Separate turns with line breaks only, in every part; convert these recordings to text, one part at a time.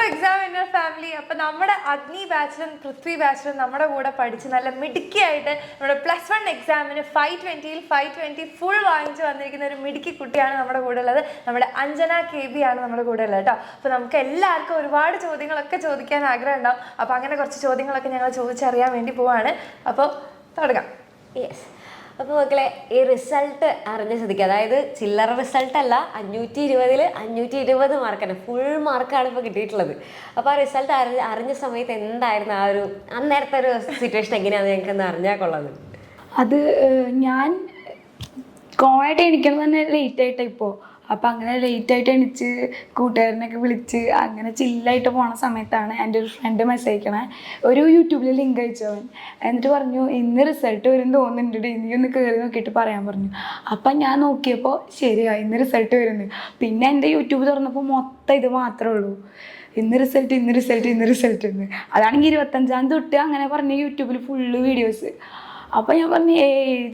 Exam in family. അപ്പം നമ്മുടെ അഗ്നി ബാച്ചിലും പൃഥ്വി ബാച്ചിലും നമ്മുടെ കൂടെ പഠിച്ച് നല്ല മിടുക്കിയായിട്ട് നമ്മുടെ +1 എക്സാമിന് 520ൽ 520 ഫുൾ വാങ്ങിച്ച് വന്നിരിക്കുന്ന ഒരു മിടുക്കി കുട്ടിയാണ് നമ്മുടെ കൂടെ ഉള്ളത്. നമ്മുടെ അഞ്ജന KB ആണ് നമ്മുടെ കൂടെ ഉള്ളത് കേട്ടോ. അപ്പോൾ നമുക്ക് എല്ലാവർക്കും ഒരുപാട് ചോദ്യങ്ങളൊക്കെ ചോദിക്കാൻ ആഗ്രഹം ഉണ്ടാവും. അപ്പോൾ അങ്ങനെ കുറച്ച് ചോദ്യങ്ങളൊക്കെ ഞങ്ങൾ ചോദിച്ചറിയാൻ വേണ്ടി പോവാണ്. അപ്പോൾ തുടങ്ങാം.
യെസ്. അപ്പോൾ മക്കളെ, ഈ റിസൾട്ട് അറിഞ്ഞ സ്ഥിതിക്ക്, അതായത് ചില്ലറ റിസൾട്ട് അല്ല, 520ൽ 520 മാർക്കാണ്, ഫുൾ മാർക്കാണ് ഇപ്പോൾ കിട്ടിയിട്ടുള്ളത്. അപ്പോൾ ആ റിസൾട്ട് അറിഞ്ഞ സമയത്ത് എന്തായിരുന്നു ആ ഒരു അന്നേരത്തെ ഒരു സിറ്റുവേഷൻ എങ്ങനെയാണെന്ന് ഞങ്ങൾക്കൊന്ന് അറിഞ്ഞാൽ കൊള്ളത്?
അത് ഞാൻ കോണായിട്ട് എണിക്കണം തന്നെ ലേറ്റ് ആയിട്ട് ഇപ്പോൾ. അപ്പം അങ്ങനെ ലേറ്റായിട്ട് എണിച്ച് കൂട്ടുകാരനൊക്കെ വിളിച്ച് അങ്ങനെ ചില്ലായിട്ട് പോണ സമയത്താണ് എൻ്റെ ഒരു ഫ്രണ്ട് മെസ്സേജ് അയക്കണേ. ഒരു യൂട്യൂബിൽ ലിങ്ക് അയച്ചവൻ. എന്നിട്ട് പറഞ്ഞു ഇന്ന് റിസൾട്ട് വരും തോന്നുന്നുണ്ട്, ഇനി ഒന്ന് കയറി നോക്കിയിട്ട് പറയാൻ പറഞ്ഞു. അപ്പം ഞാൻ നോക്കിയപ്പോൾ ശരിയാ, ഇന്ന് റിസൾട്ട് വരുന്നത്. പിന്നെ എൻ്റെ യൂട്യൂബ് തുറന്നപ്പോൾ മൊത്തം ഇത് മാത്രമേ ഉള്ളൂ, ഇന്ന് റിസൾട്ട് ഇന്ന് റിസൾട്ട് ഇന്ന് റിസൾട്ട് എന്ന്. അതാണെങ്കിൽ 25 തൊട്ട് അങ്ങനെ പറഞ്ഞ യൂട്യൂബിൽ ഫുള്ള് വീഡിയോസ്. അപ്പം ഞാൻ പറഞ്ഞു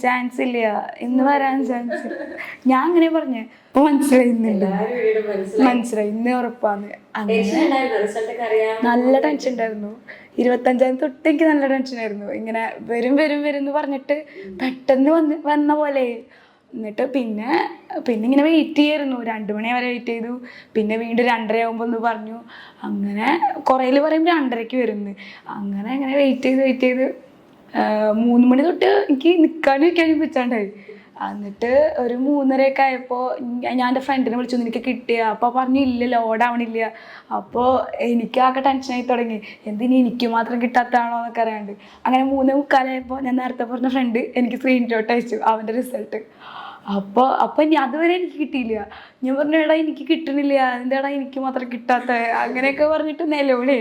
ചാൻസ് ഇല്ല, ഇന്ന് വരാൻ ചാൻസ് ഇല്ല. ഞാൻ അങ്ങനെ പറഞ്ഞു. അപ്പോൾ മനസ്സിലായി ഇന്ന് ഉറപ്പാന്ന്. അങ്ങനെ നല്ല ടെൻഷൻ ഉണ്ടായിരുന്നു. 25 തൊട്ട് എനിക്ക് നല്ല ടെൻഷനായിരുന്നു. ഇങ്ങനെ വരും എന്ന് പറഞ്ഞിട്ട് പെട്ടെന്ന് വന്ന പോലെ. എന്നിട്ട് പിന്നെ ഇങ്ങനെ വെയിറ്റ് ചെയ്യായിരുന്നു. 2 മണി വരെ വെയിറ്റ് ചെയ്തു. പിന്നെ വീണ്ടും 2:30 ആകുമ്പോൾ ഒന്ന് പറഞ്ഞു. അങ്ങനെ കുറേയിൽ പറയും 2:30ക്ക് വരുന്നു. അങ്ങനെ വെയിറ്റ് ചെയ്ത് 3 മണി തൊട്ട് എനിക്ക് നിൽക്കാനും വെച്ചാണ്ടായി. എന്നിട്ട് ഒരു 3:30 ആയപ്പോൾ ഞാൻ എൻ്റെ ഫ്രണ്ടിനെ വിളിച്ചു, നിനക്ക് കിട്ടിയ? അപ്പോൾ പറഞ്ഞു ഇല്ല, ലോഡാവണില്ല. അപ്പോൾ എനിക്കാകെ ടെൻഷനായി തുടങ്ങി, എന്തിനി എനിക്ക് മാത്രം കിട്ടാത്തതാണോ എന്നൊക്കെ അറിയാണ്ട്. അങ്ങനെ 3:45 ഞാൻ നേരത്തെ പറഞ്ഞ ഫ്രണ്ട് എനിക്ക് സ്ക്രീൻഷോട്ട് അയച്ചു അവൻ്റെ റിസൾട്ട്. അപ്പോൾ അതുവരെ എനിക്ക് കിട്ടിയില്ല. ഞാൻ പറഞ്ഞു എടാ എനിക്ക് കിട്ടണില്ല, എന്താടാ എനിക്ക് മാത്രം കിട്ടാത്ത, അങ്ങനെയൊക്കെ പറഞ്ഞിട്ട് നിലവിളി.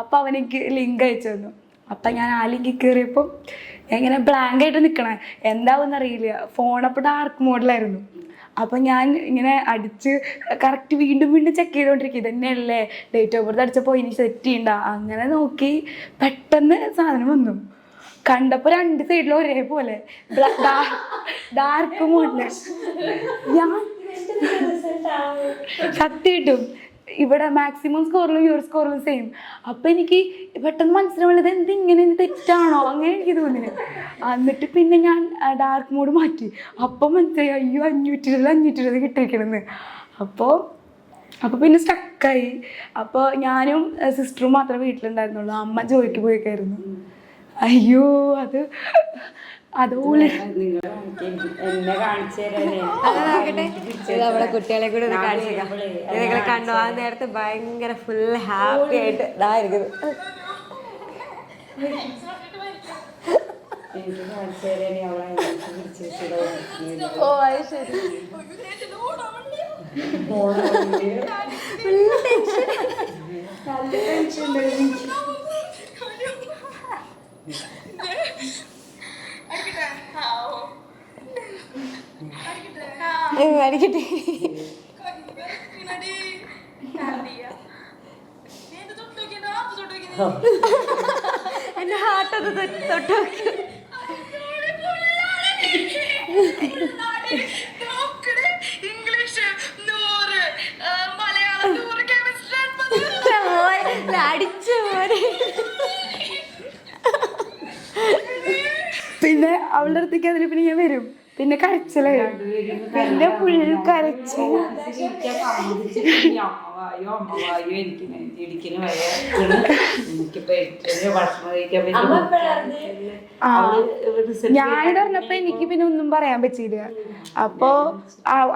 അപ്പോൾ അവനെനിക്ക് ലിങ്ക് അയച്ചു തന്നു. അപ്പം ഞാൻ ആ ലിങ്കിൽ കയറിയപ്പം ഇങ്ങനെ ബ്ലാങ്കായിട്ട് നിൽക്കണേ, എന്താവുമെന്ന് അറിയില്ല. ഫോണപ്പോൾ ഡാർക്ക് മോഡിലായിരുന്നു. അപ്പം ഞാൻ ഇങ്ങനെ അടിച്ച് കറക്റ്റ് വീണ്ടും ചെക്ക് ചെയ്തുകൊണ്ടിരിക്കും, ഇതന്നെയല്ലേ ഡേറ്റ് ഓഫ് ബർത്ത് അടിച്ചപ്പോൾ ഇനി സെറ്റ് ചെയ്യണ്ട. അങ്ങനെ നോക്കി പെട്ടെന്ന് സാധനം വന്നു. കണ്ടപ്പോൾ 2 സൈഡിലും ഒരേപോലെ ഡാർക്ക് മോഡില്. ഞാൻ സത്യമായിട്ടും ഇവിടെ മാക്സിമം സ്കോറിലും യുവർ സ്കോറിലും സെയിം. അപ്പം എനിക്ക് പെട്ടെന്ന് മനസ്സിലാവുള്ളത് എന്തിങ്ങനെ തെറ്റാണോ അങ്ങനെ എനിക്ക് തോന്നിയത്. എന്നിട്ട് പിന്നെ ഞാൻ ഡാർക്ക് മോഡ് മാറ്റി. അപ്പം മനസ്സിലായി അയ്യോ 520 കിട്ടിയിരിക്കണമെന്ന്. അപ്പോൾ പിന്നെ സ്റ്റക്കായി. അപ്പോൾ ഞാനും സിസ്റ്ററും മാത്രമേ വീട്ടിലുണ്ടായിരുന്നുള്ളൂ. അമ്മ ജോലിക്ക് പോയേക്കായിരുന്നു. അയ്യോ അതുപോലെ
നമ്മളെ കുട്ടികളെ കൂടെ ഒന്ന് കാണിച്ചേക്കാം. നിങ്ങൾ കണ്ടോ, ആ നേരത്തെ ഭയങ്കര ഫുൾ ഹാപ്പി ആയിട്ട് ഇതായിരിക്കുന്നു.
ഓ അത് ശരി.
അടിക്കട്ടെ. എന്റെ ഹാർട്ടത് തൊട്ട് നോക്കി. അടിച്ചു പോലെ.
പിന്നെ അവളുടെ അടുത്തേക്ക് അതിൽ പിന്നെ ഞാൻ വരും. പിന്നെ കരച്ചിലായി. പിന്നെ ഫുൾ കരച്ചിൽ. ഞാനിവിടെ പറഞ്ഞപ്പോ എനിക്ക് പിന്നെ ഒന്നും പറയാൻ പറ്റിയില്ല. അപ്പോ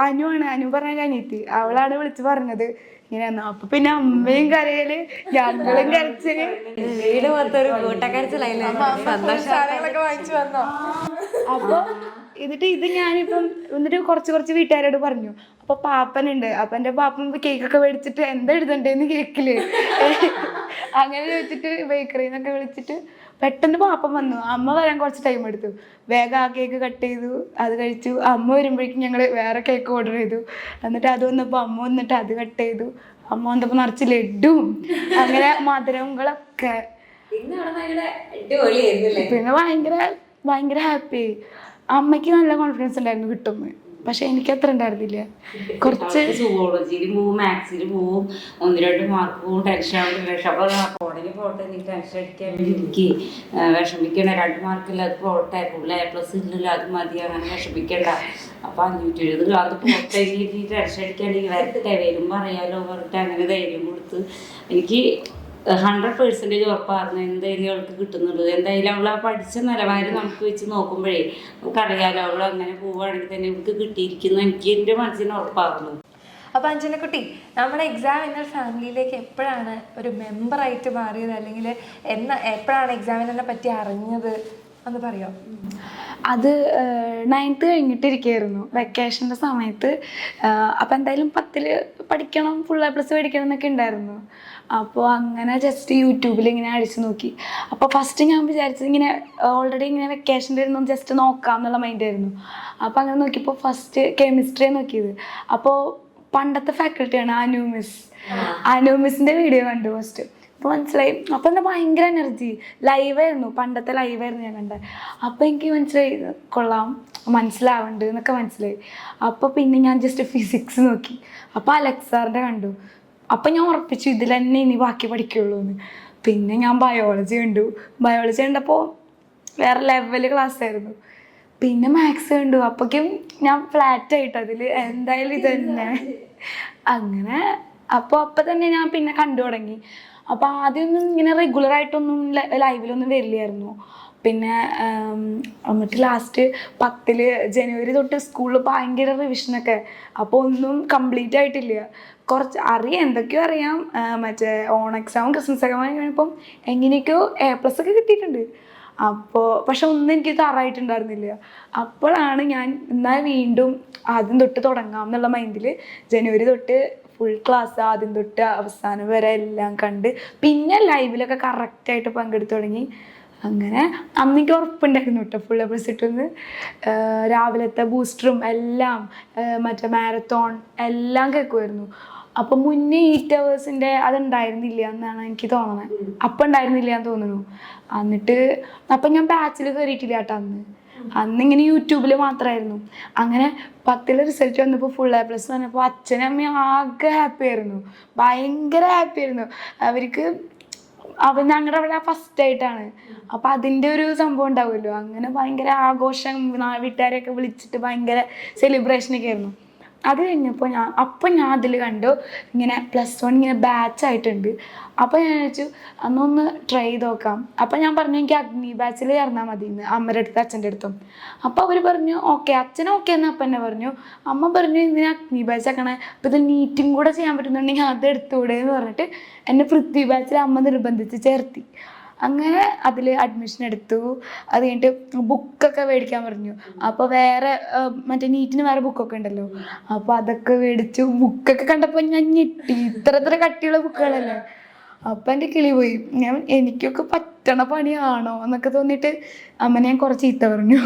അനു പറഞ്ഞ അനിയത്തി, അവളാണ് വിളിച്ച് പറഞ്ഞത് ഇങ്ങനെയാന്ന്. അപ്പൊ പിന്നെ അമ്മയും കരയല്, ഞങ്ങളും കരച്ചില്,
വീട് മൊത്തൊരു കൂട്ടക്കരച്ചിലായില്ലേ.
സാധനങ്ങളൊക്കെ വാങ്ങിച്ചു വന്നോ?
അപ്പൊ ഇത് ഞാനിപ്പം എന്നിട്ട് കുറച്ച് വീട്ടുകാരോട് പറഞ്ഞു. അപ്പൊ പാപ്പനുണ്ട്. അപ്പൊ എന്റെ പാപ്പൻ കേക്കൊക്കെ മേടിച്ചിട്ട് എന്താ എഴുതണ്ടേന്ന് കേക്കില് അങ്ങനെ ചോദിച്ചിട്ട് ബേക്കറിന്നൊക്കെ വിളിച്ചിട്ട് പെട്ടെന്ന് പാപ്പൻ വന്നു. അമ്മ വരാൻ കുറച്ച് ടൈം എടുത്തു. വേഗം ആ കേക്ക് കട്ട് ചെയ്തു, അത് കഴിച്ചു. അമ്മ വരുമ്പോഴേക്കും ഞങ്ങൾ വേറെ കേക്ക് ഓർഡർ ചെയ്തു. എന്നിട്ട് അത് വന്നപ്പോൾ അമ്മ വന്നിട്ട് അത് കട്ട് ചെയ്തു. അമ്മ വന്നപ്പോൾ നിറച്ച് ലഡും അങ്ങനെ മധുരങ്ങളൊക്കെ. പിന്നെ ഭയങ്കര ഹാപ്പി. അമ്മയ്ക്ക് നല്ല കോൺഫിഡൻസ് ഉണ്ടായിരുന്നു കിട്ടുമെന്ന്. പക്ഷെ എനിക്ക് അത്ര ഉണ്ടായിരുന്നില്ല. കുറച്ച്
സുവോളജിയിൽ പോവും, മാത്സിൽ പോവും, 1-2 മാർക്ക് പോവും, ടെൻഷൻ ആവുന്നില്ല. അപ്പോൾ പോണെങ്കിൽ പോട്ടെ, എനിക്ക് ടെൻഷൻ അടിക്കാൻ എനിക്ക് വിഷമിക്കണ 2 മാർക്കില്ല, അത് പോട്ടെ, A+ ഇല്ലല്ലോ, അത് മതി, അങ്ങനെ വിഷമിക്കണ്ട. അപ്പോൾ 520 അത് പോട്ടെ, എനിക്ക് ടെൻഷൻ അടിക്കാണ്ടെങ്കിൽ വരട്ടെ, വരുമ്പോൾ അറിയാലോ പറഞ്ഞിട്ട് അങ്ങനെ ധൈര്യം കൊടുത്ത് എനിക്ക് 100% ഉറപ്പായിരുന്നു എന്തായാലും അവൾക്ക് കിട്ടുന്നുള്ളത്. എന്തായാലും അവൾ ആ പഠിച്ച നിലവാരം നമുക്ക് വെച്ച് നോക്കുമ്പോഴേ നമുക്കറിയാലോ അവൾ അങ്ങനെ പോവുകയാണെങ്കിൽ തന്നെ അവൾക്ക് കിട്ടിയിരിക്കുന്നു, എനിക്ക് എൻ്റെ മനസ്സിന് ഉറപ്പായിരുന്നു.
അപ്പോൾ അഞ്ജനക്കുട്ടി, നമ്മുടെ എക്സാമിനർ ഫാമിലിയിലേക്ക് എപ്പോഴാണ് ഒരു മെമ്പറായിട്ട് മാറിയത്, അല്ലെങ്കിൽ എപ്പോഴാണ് എക്സാമിനറിനെ പറ്റി അറിഞ്ഞത് ഒന്ന് പറയോ?
അത് 9th കഴിഞ്ഞിട്ടിരിക്കുകയായിരുന്നു, വെക്കേഷൻ്റെ സമയത്ത്. അപ്പം എന്തായാലും 10ൽ പഠിക്കണം, ഫുൾ A+ പഠിക്കണം എന്നൊക്കെ ഉണ്ടായിരുന്നു. അപ്പോൾ അങ്ങനെ ജസ്റ്റ് യൂട്യൂബിൽ ഇങ്ങനെ അടിച്ചു നോക്കി. അപ്പോൾ ഫസ്റ്റ് ഞാൻ വിചാരിച്ചത് ഇങ്ങനെ ഓൾറെഡി ഇങ്ങനെ വെക്കേഷൻ്റെ ഇരുന്നു ജസ്റ്റ് നോക്കാം എന്നുള്ള മൈൻഡായിരുന്നു. അപ്പോൾ അങ്ങനെ നോക്കിയപ്പോൾ ഫസ്റ്റ് കെമിസ്ട്രിയെ നോക്കിയത്. അപ്പോൾ പണ്ടത്തെ ഫാക്കൽറ്റിയാണ് അനു മിസ്സിൻ്റെ വീഡിയോ കണ്ടു ഫസ്റ്റ്. അപ്പോൾ മനസ്സിലായി. അപ്പോൾ എന്താ ഭയങ്കര എനർജി, ലൈവായിരുന്നു, പണ്ടത്തെ ലൈവായിരുന്നു ഞാൻ കണ്ടത്. അപ്പോൾ എനിക്ക് മനസ്സിലായി കൊള്ളാം, മനസ്സിലാവുന്നുണ്ട് എന്നൊക്കെ മനസ്സിലായി. അപ്പോൾ പിന്നെ ഞാൻ ജസ്റ്റ് ഫിസിക്സ് നോക്കി. അപ്പോൾ അലക്സാറിൻ്റെ കണ്ടു. അപ്പം ഞാൻ ഉറപ്പിച്ചു ഇതിൽ തന്നെ ഇനി ബാക്കി പഠിക്കുള്ളൂ എന്ന്. പിന്നെ ഞാൻ ബയോളജി കണ്ടപ്പോൾ വേറെ ലെവൽ ക്ലാസ് ആയിരുന്നു. പിന്നെ മാത്സ് കണ്ടു. അപ്പോഴേക്കും ഞാൻ ഫ്ലാറ്റായിട്ട് അതിൽ എന്തായാലും ഇത് തന്നെ അങ്ങനെ. അപ്പം തന്നെ ഞാൻ പിന്നെ കണ്ടു തുടങ്ങി. അപ്പോൾ ആദ്യമൊന്നും ഇങ്ങനെ റെഗുലറായിട്ടൊന്നും ലൈവിലൊന്നും വരില്ലായിരുന്നു. പിന്നെ എന്നിട്ട് ലാസ്റ്റ് 10ൽ ജനുവരി തൊട്ട് സ്കൂളിൽ ഭയങ്കര റിവിഷനൊക്കെ. അപ്പോൾ ഒന്നും കംപ്ലീറ്റ് ആയിട്ടില്ല. കുറച്ച് അറിയാം, എന്തൊക്കെയോ അറിയാം. മറ്റേ എക്സാമും ക്രിസ്മസ് ഒക്കെ കഴിഞ്ഞപ്പം എങ്ങനെയൊക്കെയോ A+ ഒക്കെ കിട്ടിയിട്ടുണ്ട്. അപ്പോൾ പക്ഷെ ഒന്നും എനിക്ക് തറായിട്ടുണ്ടായിരുന്നില്ല. അപ്പോഴാണ് ഞാൻ എന്നാൽ വീണ്ടും ആദ്യം തൊട്ട് തുടങ്ങാം എന്നുള്ള മൈൻഡിൽ ജനുവരി തൊട്ട് ഫുൾ ക്ലാസ് ആദ്യം തൊട്ട് അവസാനം വരെ എല്ലാം കണ്ട് പിന്നെ ലൈവിലൊക്കെ കറക്റ്റായിട്ട് പങ്കെടുത്തു തുടങ്ങി. അങ്ങനെ അന്നെനിക്ക് ഉറപ്പുണ്ടായിരുന്നു കേട്ടോ ഫുൾ A+ കിട്ടുമെന്ന്. രാവിലത്തെ ബൂസ്റ്ററും എല്ലാം മറ്റേ മാരത്തോൺ എല്ലാം കേൾക്കുമായിരുന്നു. അപ്പം മുന്നേ 8 hours അതുണ്ടായിരുന്നില്ല എന്നാണ് എനിക്ക് തോന്നുന്നത്. അപ്പം ഉണ്ടായിരുന്നില്ല എന്ന് തോന്നുന്നു. എന്നിട്ട് അപ്പം ഞാൻ ബാച്ചിൽ കയറിയിട്ടില്ല കേട്ടോ അന്നിങ്ങനെ യൂട്യൂബിൽ മാത്രമായിരുന്നു. അങ്ങനെ 10ൽ റിസൾട്ട് വന്നപ്പോൾ ഫുൾ A+ വന്നപ്പോൾ അച്ഛനും അമ്മയും ആകെ ഹാപ്പി ആയിരുന്നു, ഭയങ്കര ഹാപ്പി ആയിരുന്നു. അവർക്ക് ഞങ്ങളുടെ അവിടെ ഫസ്റ്റായിട്ടാണ്. അപ്പം അതിൻ്റെ ഒരു സംഭവം ഉണ്ടാവുമല്ലോ, അങ്ങനെ ഭയങ്കര ആഘോഷം, വീട്ടുകാരെയൊക്കെ വിളിച്ചിട്ട് ഭയങ്കര സെലിബ്രേഷനൊക്കെ ആയിരുന്നു. അത് കഴിഞ്ഞപ്പോൾ ഞാൻ അതിൽ കണ്ടു ഇങ്ങനെ +1 ഇങ്ങനെ ബാച്ചായിട്ടുണ്ട്. അപ്പോൾ ഞാൻ വിചാരിച്ചു അന്നൊന്ന് ട്രൈ ചെയ്ത് നോക്കാം. അപ്പോൾ ഞാൻ പറഞ്ഞു എനിക്ക് അഗ്നി ബാച്ചിൽ ചേർന്നാൽ മതി എന്ന് അമ്മയുടെ അടുത്ത് അച്ഛൻ്റെ അടുത്തും. അപ്പോൾ അവർ പറഞ്ഞു ഓക്കെ, അച്ഛൻ ഓക്കെ എന്ന് അപ്പം എന്നെ പറഞ്ഞു. അമ്മ പറഞ്ഞു ഇതിന് അഗ്നി ബാച്ച് ആക്കണേ, അപ്പോൾ ഇത് നീറ്റും കൂടെ ചെയ്യാൻ പറ്റുന്നുണ്ടെങ്കിൽ അത് എടുത്തുകൂടെ എന്ന് പറഞ്ഞിട്ട് എന്നെ പൃഥ്വി ബാച്ചിൽ അമ്മ നിർബന്ധിച്ച് ചേർത്തി. അങ്ങനെ അതിൽ അഡ്മിഷൻ എടുത്തു. അത് കഴിഞ്ഞിട്ട് ബുക്കൊക്കെ മേടിക്കാൻ പറഞ്ഞു. അപ്പോൾ വേറെ മറ്റേ നീറ്റിന് വേറെ ബുക്കൊക്കെ ഉണ്ടല്ലോ, അപ്പോൾ അതൊക്കെ മേടിച്ചു. ബുക്കൊക്കെ കണ്ടപ്പോൾ ഞാൻ ഞെട്ടി, ഇത്ര കട്ടിയുള്ള ബുക്കുകളല്ലേ. അപ്പം എൻ്റെ കിളി പോയി. എനിക്കൊക്കെ പറ്റണ പണിയാണോ എന്നൊക്കെ തോന്നിയിട്ട് അമ്മനെ ഞാൻ കുറച്ച് ചീത്ത പറഞ്ഞു.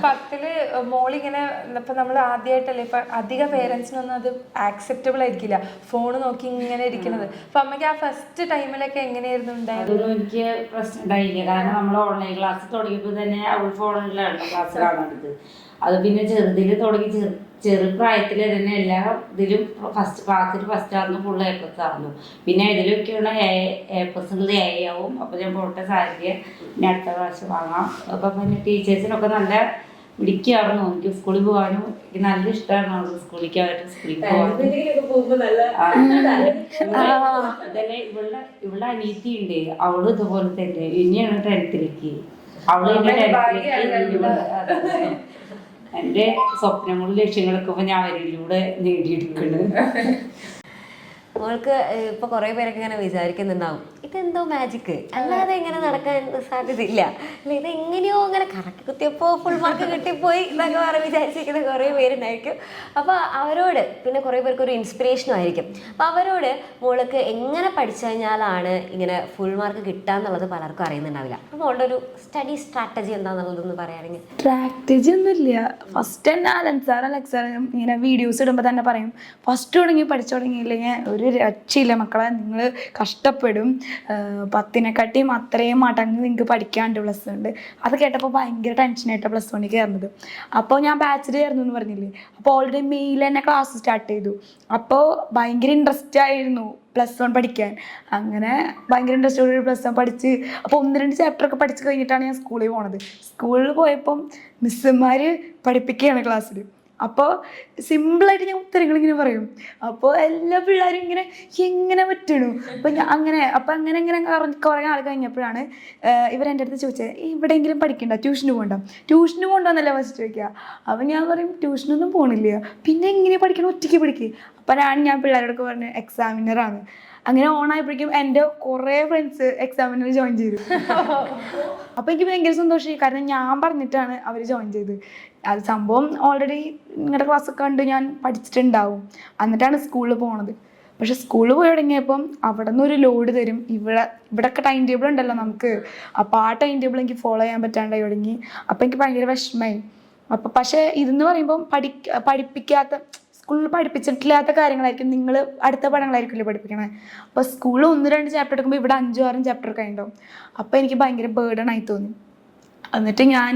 10ൽ മോളിങ്ങനെ ഇപ്പം നമ്മൾ ആദ്യമായിട്ടല്ലേ, ഇപ്പം അധികം പേരൻസിനൊന്നും അത് ആക്സെപ്റ്റബിൾ ആയിരിക്കില്ല ഫോൺ നോക്കി ഇങ്ങനെ ഇരിക്കുന്നത്. അപ്പം അമ്മയ്ക്ക് ആ ഫസ്റ്റ് ടൈമിലൊക്കെ എങ്ങനെയായിരുന്നു ഉണ്ടായത്?
അതൊന്നും എനിക്ക് പ്രശ്നം ഉണ്ടായില്ല. കാരണം നമ്മൾ ഓൺലൈൻ ക്ലാസ് തുടങ്ങിയപ്പോൾ തന്നെ അവൾ ഫോണിലാണ് ക്ലാസ് കാണുന്നത്. അത് പിന്നെ ചെറുതിൽ തുടങ്ങി ചെറുപ്രായത്തിൽ തന്നെ എല്ലാ ഇതിലും ക്ലാസ്സിൽ ഫസ്റ്റ് ആയിരുന്നു, ഫുൾ A+ ആയിരുന്നു. പിന്നെ ഇതിലൊക്കെയുള്ള A+ A ആവും. അപ്പോൾ ഞാൻ പോട്ടെ സാരിക്ക് പിന്നെ അടുത്ത പ്രാവശ്യം വാങ്ങാം. അപ്പം പിന്നെ ടീച്ചേഴ്സിനൊക്കെ നല്ല പിടിക്കാറുന്നു. എനിക്ക് സ്കൂളിൽ പോകാനും എനിക്ക് നല്ല ഇഷ്ടമായിരുന്നു. അവർക്ക് സ്കൂളിൽ അതല്ലേ ഇവളുടെ അനീതി ഉണ്ട്, അവള് ഇതുപോലെ തന്നെ ഇനിയാണ് 10th അവള് എൻ്റെ സ്വപ്നങ്ങളും ലക്ഷ്യങ്ങളൊക്കെ ഇപ്പൊ ഞാൻ അവരിലൂടെ നേടിയെടുക്കുന്നത്.
അവൾക്ക് ഇപ്പൊ കുറെ പേരൊക്കെ ഇങ്ങനെ വിചാരിക്കുന്നുണ്ടാവും ഇതെന്തോ മാജിക്, അല്ലാതെ ഇങ്ങനെ നടക്കാൻ സാധ്യതയില്ല, അല്ല ഇതെങ്ങനെയോ അങ്ങനെ കറക്കി കുത്തിയപ്പോൾ ഫുൾ മാർക്ക് കിട്ടിപ്പോയി എന്നൊക്കെ പറഞ്ഞ് വിചാരിച്ചിരിക്കുന്ന കുറേ പേരുണ്ടായിരിക്കും. അപ്പോൾ അവരോട് പിന്നെ കുറേ പേർക്ക് ഒരു ഇൻസ്പിറേഷനും ആയിരിക്കും. അപ്പോൾ അവരോട് മോൾക്ക് എങ്ങനെ പഠിച്ചു കഴിഞ്ഞാലാണ് ഇങ്ങനെ ഫുൾ മാർക്ക് കിട്ടുക എന്നുള്ളത് പലർക്കും അറിയുന്നുണ്ടാവില്ല. അപ്പോൾ മോളുടെ ഒരു സ്റ്റഡി സ്ട്രാറ്റജി എന്താണെന്നുള്ളതൊന്ന് പറയുകയാണെങ്കിൽ?
സ്ട്രാറ്റജി ഒന്നുമില്ല. ഫസ്റ്റ് തന്നെ അലക്സാർ ഇങ്ങനെ വീഡിയോസ് ഇടുമ്പോൾ തന്നെ പറയും ഫസ്റ്റ് പഠിച്ചു തുടങ്ങിയില്ലെങ്കിൽ ഒരു രക്ഷയില്ല മക്കളെ, നിങ്ങൾ കഷ്ടപ്പെടും, 10നെക്കാട്ടിയും അത്രയും മടങ്ങ് നിങ്ങൾക്ക് പഠിക്കാണ്ട് പ്ലസ് വണ്ണിൽ. അത് കേട്ടപ്പോൾ ഭയങ്കര ടെൻഷനായിട്ടാണ് പ്ലസ് വണ്ണിൽ കയറുന്നത്. അപ്പോൾ ഞാൻ ബാച്ചിൽ ചേർന്നു എന്ന് പറഞ്ഞില്ലേ, അപ്പോൾ ഓൾറെഡി മെയിൽ തന്നെ ക്ലാസ് സ്റ്റാർട്ട് ചെയ്തു. അപ്പോൾ ഭയങ്കര ഇൻട്രസ്റ്റ് ആയിരുന്നു പ്ലസ് വൺ പഠിക്കാൻ. അങ്ങനെ ഭയങ്കര ഇൻട്രസ്റ്റോട് പ്ലസ് വൺ പഠിച്ച്, അപ്പോൾ 1-2 ചാപ്റ്ററൊക്കെ പഠിച്ച് കഴിഞ്ഞിട്ടാണ് ഞാൻ സ്കൂളിൽ പോണത്. സ്കൂളിൽ പോയപ്പം മിസ്സുമാർ പഠിപ്പിക്കുകയാണ് ക്ലാസ്സിൽ. അപ്പോൾ സിമ്പിളായിട്ട് ഞാൻ ഉത്തരങ്ങൾ ഇങ്ങനെ പറയും. അപ്പോൾ എല്ലാ പിള്ളേരും ഇങ്ങനെ എങ്ങനെ പറ്റണു. അപ്പോൾ ഞാൻ അങ്ങനെ കുറേ നാൾ കഴിഞ്ഞപ്പോഴാണ് ഇവരെൻ്റെ അടുത്ത് ചോദിച്ചത്, എവിടെയെങ്കിലും പഠിക്കണ്ട, ട്യൂഷന് പോകണ്ട. ട്യൂഷന് പോകണ്ടെന്നല്ല ഫസ്റ്റ് ചോദിക്കുക. അപ്പോൾ ഞാൻ പറയും ട്യൂഷനൊന്നും പോകണില്ല, പിന്നെ എങ്ങനെ പഠിക്കണം, ഒറ്റയ്ക്ക് പഠിക്കുക. അപ്പോൾ ഞാൻ പിള്ളേരോടൊക്കെ പറഞ്ഞു എക്സാമിനറാണ്. അങ്ങനെ ഓണായപ്പോഴേക്കും എൻ്റെ കുറേ ഫ്രണ്ട്സ് എക്സാമിനർ ജോയിൻ ചെയ്തു. അപ്പോൾ എനിക്ക് ഭയങ്കര സന്തോഷമായി, കാരണം ഞാൻ പറഞ്ഞിട്ടാണ് അവർ ജോയിൻ ചെയ്തത്. അത് സംഭവം ഓൾറെഡി നിങ്ങളുടെ ക്ലാസ്സൊക്കെ കണ്ട് ഞാൻ പഠിച്ചിട്ടുണ്ടാവും, എന്നിട്ടാണ് സ്കൂളിൽ പോണത്. പക്ഷെ സ്കൂളിൽ പോയി തുടങ്ങിയപ്പം അവിടെ നിന്ന് ഒരു ലോഡ് തരും. ഇവിടെയൊക്കെ ടൈം ടേബിൾ ഉണ്ടല്ലോ നമുക്ക്, അപ്പോൾ ആ ടൈം ടേബിൾ എനിക്ക് ഫോളോ ചെയ്യാൻ പറ്റാണ്ടായി തുടങ്ങി. അപ്പോൾ എനിക്ക് ഭയങ്കര വിഷമമായി. അപ്പോൾ പക്ഷേ ഇതെന്ന് പറയുമ്പം പഠിപ്പിക്കാത്ത, സ്കൂളിൽ പഠിപ്പിച്ചിട്ടില്ലാത്ത കാര്യങ്ങളായിരിക്കും നിങ്ങൾ അടുത്ത പഠനങ്ങളായിരിക്കില്ലേ പഠിപ്പിക്കണേ. അപ്പോൾ സ്കൂളിൽ 1-2 ചാപ്റ്റർ എടുക്കുമ്പോൾ ഇവിടെ 5-6 ചാപ്റ്റർ ഒക്കെ ഉണ്ടാവും. അപ്പോൾ എനിക്ക് ഭയങ്കര ബേർഡൺ ആയി തോന്നി. എന്നിട്ട് ഞാൻ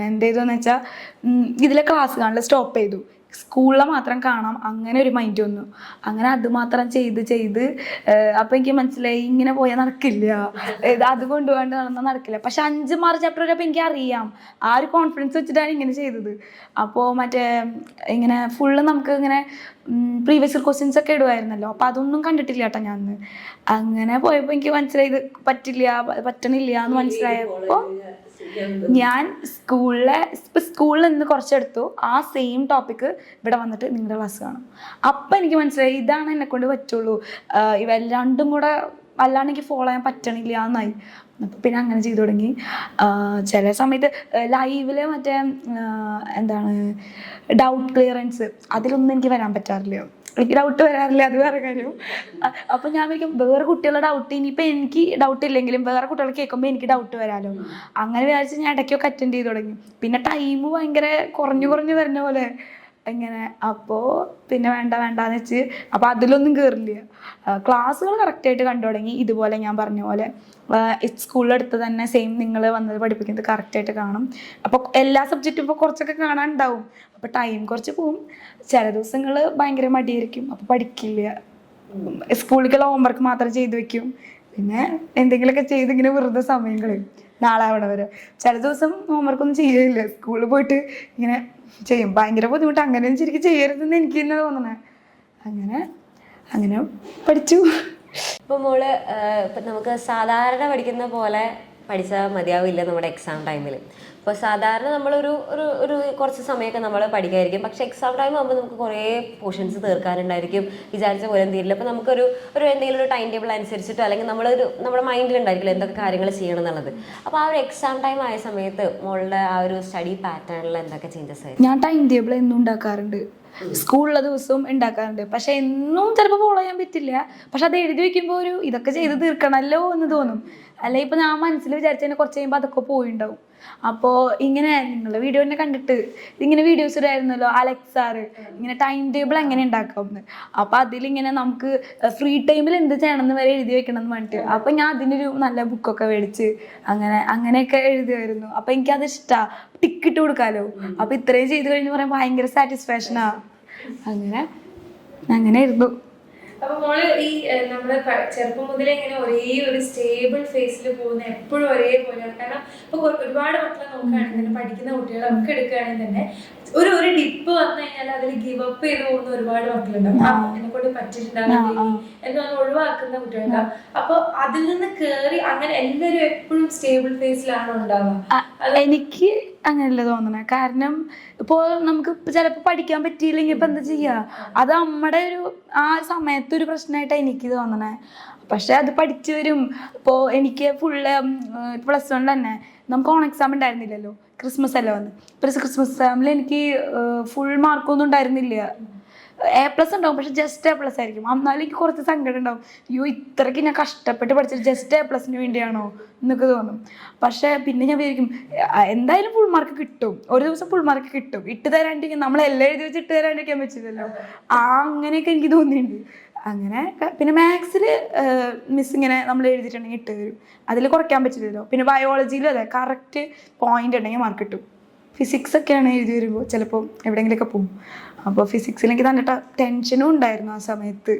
എന്ത് ചെയ്തതെന്ന് വെച്ചാൽ ഇതിലെ ക്ലാസ് കാണൽ സ്റ്റോപ്പ് ചെയ്തു. സ്കൂളിലെ മാത്രം കാണാം, അങ്ങനെ ഒരു മൈൻഡ് വന്നു. അങ്ങനെ അത് മാത്രം ചെയ്ത് അപ്പോൾ എനിക്ക് മനസ്സിലായി ഇങ്ങനെ പോയാൽ നടക്കില്ല, അത് കൊണ്ടുപോകാണ്ട് നടക്കില്ല. പക്ഷെ 5-6 ചാപ്റ്റർ വരെയപ്പോൾ എനിക്ക് അറിയാം. ആ ഒരു കോൺഫിഡൻസ് വെച്ചിട്ടാണ് ഇങ്ങനെ ചെയ്തത്. അപ്പോൾ ഇങ്ങനെ ഫുള്ള് നമുക്ക് ഇങ്ങനെ പ്രീവിയസ് ക്വസ്റ്റ്യൻസ് ഒക്കെ ഇടുമായിരുന്നല്ലോ, അപ്പോൾ അതൊന്നും കണ്ടിട്ടില്ല കേട്ടോ ഞാൻ. അങ്ങനെ പോയപ്പോൾ എനിക്ക് മനസ്സിലായി ഇത് പറ്റണില്ല എന്ന് മനസ്സിലായപ്പോൾ ഞാൻ സ്കൂളിൽ നിന്ന് കുറച്ചെടുത്തു. ആ സെയിം ടോപ്പിക്ക് ഇവിടെ വന്നിട്ട് നിങ്ങളുടെ ക്ലാസ് കാണും. അപ്പം എനിക്ക് മനസ്സിലായി ഇതാണ് എന്നെക്കൊണ്ട് പറ്റുള്ളൂ, ഇവ രണ്ടും കൂടെ അല്ലാണ്ട് എനിക്ക് ഫോളോ ചെയ്യാൻ പറ്റണില്ല എന്നായി. അപ്പം പിന്നെ അങ്ങനെ ചെയ്തു തുടങ്ങി. ചില സമയത്ത് ലൈവിൽ ഡൗട്ട് ക്ലിയറൻസ് അതിലൊന്നും എനിക്ക് വരാൻ പറ്റാറില്ല. എനിക്ക് ഡൗട്ട് വരാറില്ല, അത് വേറെ കാര്യം. അപ്പം ഞാൻ വിളിക്കും വേറെ കുട്ടികളുടെ ഡൗട്ട്, ഇനിയിപ്പോൾ എനിക്ക് ഡൗട്ട് ഇല്ലെങ്കിലും വേറെ കുട്ടികൾ കേൾക്കുമ്പോൾ എനിക്ക് ഡൗട്ട് വരാമല്ലോ. അങ്ങനെ വിചാരിച്ച് ഞാൻ ഇടയ്ക്കൊക്കെ അറ്റൻഡ് ചെയ്ത് തുടങ്ങി. പിന്നെ ടൈം ഭയങ്കര കുറഞ്ഞു വരുന്ന പോലെ ഇങ്ങനെ. അപ്പോൾ പിന്നെ വേണ്ടാന്ന് വെച്ച് അപ്പോൾ അതിലൊന്നും കയറില്ല. ക്ലാസ്സുകൾ കറക്റ്റായിട്ട് കണ്ടു തുടങ്ങി. ഇതുപോലെ ഞാൻ പറഞ്ഞ പോലെ സ്കൂളിലെടുത്ത് തന്നെ സെയിം നിങ്ങൾ വന്നത് പഠിപ്പിക്കുന്നത് കറക്റ്റായിട്ട് കാണും. അപ്പോൾ എല്ലാ സബ്ജക്റ്റും ഇപ്പോൾ കുറച്ചൊക്കെ കാണാനുണ്ടാവും. അപ്പോൾ ടൈം കുറച്ച് പോവും. ചില ദിവസങ്ങൾ ഭയങ്കര മടിയായിരിക്കും, അപ്പോൾ പഠിക്കില്ല. സ്കൂളിലേക്കുള്ള ഹോംവർക്ക് മാത്രം ചെയ്ത് വെക്കും. പിന്നെ എന്തെങ്കിലുമൊക്കെ ചെയ്ത് ഇങ്ങനെ വെറുതെ സമയം കളയും നാളെ അവിടെ വരെ. ചില ദിവസം ഹോംവർക്കൊന്നും ചെയ്യില്ല, സ്കൂളിൽ പോയിട്ട് ഇങ്ങനെ ചെയ്യും. ഭയങ്കര ബുദ്ധിമുട്ട്. അങ്ങനെയൊന്നും ശരിക്കും ചെയ്യരുതെന്ന് എനിക്ക് തന്നെ തോന്നണേ. അങ്ങനെ പഠിച്ചു.
ഇപ്പോൾ മോള് നമുക്ക് സാധാരണ പഠിക്കുന്ന പോലെ പഠിച്ചാൽ മതിയാവില്ല നമ്മുടെ എക്സാം ടൈമിൽ. അപ്പോൾ സാധാരണ നമ്മളൊരു കുറച്ച് സമയമൊക്കെ നമ്മൾ പഠിക്കായിരിക്കും. പക്ഷേ എക്സാം ടൈം ആകുമ്പോൾ നമുക്ക് കുറേ പോർഷൻസ് തീർക്കാനുണ്ടായിരിക്കും, വിചാരിച്ച പോലെ തീരില്ല. അപ്പോൾ നമുക്കൊരു എന്തെങ്കിലും ഒരു ടൈം ടേബിൾ അനുസരിച്ചിട്ടോ അല്ലെങ്കിൽ നമ്മുടെ മൈൻഡിലുണ്ടായിരിക്കില്ല എന്തൊക്കെ കാര്യങ്ങൾ ചെയ്യണം എന്നുള്ളത്. അപ്പോൾ ആ ഒരു എക്സാം ടൈം ആയ സമയത്ത് മോളുടെ ആ ഒരു സ്റ്റഡി പാറ്റേണിൽ എന്തൊക്കെ ചേഞ്ചസ് ആയി?
ഞാൻ ടൈം ടേബിൾ എന്നും ഉണ്ടാക്കാറുണ്ട്, സ്കൂളിലെ ദിവസവും ഉണ്ടാക്കാറുണ്ട്. പക്ഷെ എന്നും ചിലപ്പോൾ ഫോളോ ചെയ്യാൻ പറ്റില്ല. പക്ഷെ അത് എഴുതി വെക്കുമ്പോൾ ഇതൊക്കെ ചെയ്ത് തീർക്കണമല്ലോ എന്ന് തോന്നും. അല്ലെ ഇപ്പം ഞാൻ മനസ്സിൽ വിചാരിച്ചതിനെ കുറച്ച് കഴിയുമ്പോൾ അതൊക്കെ പോയിണ്ടാവും. അപ്പോൾ ഇങ്ങനെ നിങ്ങളുടെ വീഡിയോ തന്നെ കണ്ടിട്ട് ഇങ്ങനെ വീഡിയോസ് ഇടായിരുന്നല്ലോ അലക്സാറ്, ഇങ്ങനെ ടൈം ടേബിൾ എങ്ങനെ ഉണ്ടാക്കാമെന്ന്. അപ്പോൾ അതിലിങ്ങനെ നമുക്ക് ഫ്രീ ടൈമിൽ എന്ത് ചെയ്യണമെന്ന് വരെ എഴുതി വെക്കണം എന്ന് പറഞ്ഞിട്ട്, അപ്പോൾ ഞാൻ അതിനൊരു നല്ല ബുക്കൊക്കെ മേടിച്ച് അങ്ങനെയൊക്കെ എഴുതുമായിരുന്നു. അപ്പോൾ എനിക്കത് ഇഷ്ടമാണ്, ടിക്കിട്ട് കൊടുക്കാമല്ലോ. അപ്പോൾ ഇത്രയും ചെയ്ത് കഴിഞ്ഞ് പറയാൻ ഭയങ്കര സാറ്റിസ്ഫാക്ഷനാണ്. അങ്ങനെ ആയിരുന്നു.
അപ്പൊ മോള് ഈ നമ്മള് ചെറുപ്പം മുതലേ ഇങ്ങനെ ഒരേ ഒരു സ്റ്റേബിൾ ഫേസിൽ പോകുന്ന എപ്പോഴും ഒരേപോലെയാണ്. കാരണം ഇപ്പൊ ഒരുപാട് മക്കളെ നോക്കുകയാണെങ്കിൽ തന്നെ, പഠിക്കുന്ന കുട്ടികളെ നമുക്ക് എടുക്കുകയാണെങ്കിൽ തന്നെ ഒരു ഡിപ്പ് വന്നു കഴിഞ്ഞാൽ അതിൽ ഗിവ് അപ്പ് ചെയ്ത് പോകുന്ന ഒരുപാട് മക്കളുണ്ടാവും. എന്നെ കൊണ്ട് പറ്റിയിട്ടുണ്ടാകും എന്ന് പറഞ്ഞ് ഒഴിവാക്കുന്ന കുട്ടികളുണ്ടാവും. അപ്പൊ അതിൽ നിന്ന് കേറി അങ്ങനെ എല്ലാവരും എപ്പോഴും സ്റ്റേബിൾ ഫേസിലാണോ ഉണ്ടാവുക?
എനിക്ക് അങ്ങനെയല്ല തോന്നണേ. കാരണം ഇപ്പോൾ നമുക്ക് ചിലപ്പോൾ പഠിക്കാൻ പറ്റിയില്ലെങ്കിൽ ഇപ്പം എന്താ ചെയ്യുക, അത് നമ്മുടെ ആ സമയത്തൊരു പ്രശ്നമായിട്ടാണ് എനിക്ക് തോന്നണേ. പക്ഷെ അത് പഠിച്ചു വരും. ഇപ്പോൾ എനിക്ക് ഫുള്ള് പ്ലസ് വൺ തന്നെ നമുക്ക് ഓൺ എക്സാം ഉണ്ടായിരുന്നില്ലല്ലോ, ക്രിസ്മസ് അല്ലേ വന്ന്. ക്രിസ്മസ് എക്സാമിൽ എനിക്ക് ഫുൾ മാർക്കൊന്നും ഉണ്ടായിരുന്നില്ല. A+ ഉണ്ടാവും, പക്ഷെ ജസ്റ്റ് A+ ആയിരിക്കും. എന്നാലും എനിക്ക് കുറച്ച് സങ്കടം ഉണ്ടാവും. അയ്യോ ഇത്രയ്ക്ക് ഞാൻ കഷ്ടപ്പെട്ട് പഠിച്ചിട്ട് ജസ്റ്റ് A+ന് വേണ്ടിയാണോ എന്നൊക്കെ തോന്നും. പക്ഷെ പിന്നെ ഞാൻ വിചാരിക്കും എന്തായാലും ഫുൾ മാർക്ക് കിട്ടും, ഒരു ദിവസം ഫുൾ മാർക്ക് കിട്ടും. ഇട്ട് തരാണ്ടിരിക്കും, നമ്മളെല്ലാം എഴുതി വെച്ച് ഇട്ട് തരാണ്ടിരിക്കാൻ പറ്റില്ലല്ലോ. അങ്ങനെയൊക്കെ എനിക്ക് തോന്നിയിട്ടുണ്ട്. അങ്ങനെ പിന്നെ മാത്സിൽ മിസ് ഇങ്ങനെ നമ്മൾ എഴുതിയിട്ടുണ്ടെങ്കിൽ ഇട്ട് തരും, അതിൽ കുറയ്ക്കാൻ പറ്റില്ലല്ലോ. പിന്നെ ബയോളജിയിലും അതെ, കറക്റ്റ് പോയിന്റ് ഉണ്ടെങ്കിൽ മാർക്ക് കിട്ടും. ഫിസിക്സ് ഒക്കെയാണ് എഴുതി വരുമ്പോൾ ചിലപ്പോൾ എവിടെയെങ്കിലുമൊക്കെ പോകും. അപ്പോൾ ഫിസിക്സിൽ എനിക്ക് നല്ല ടെൻഷനും ഉണ്ടായിരുന്നു ആ സമയത്ത്,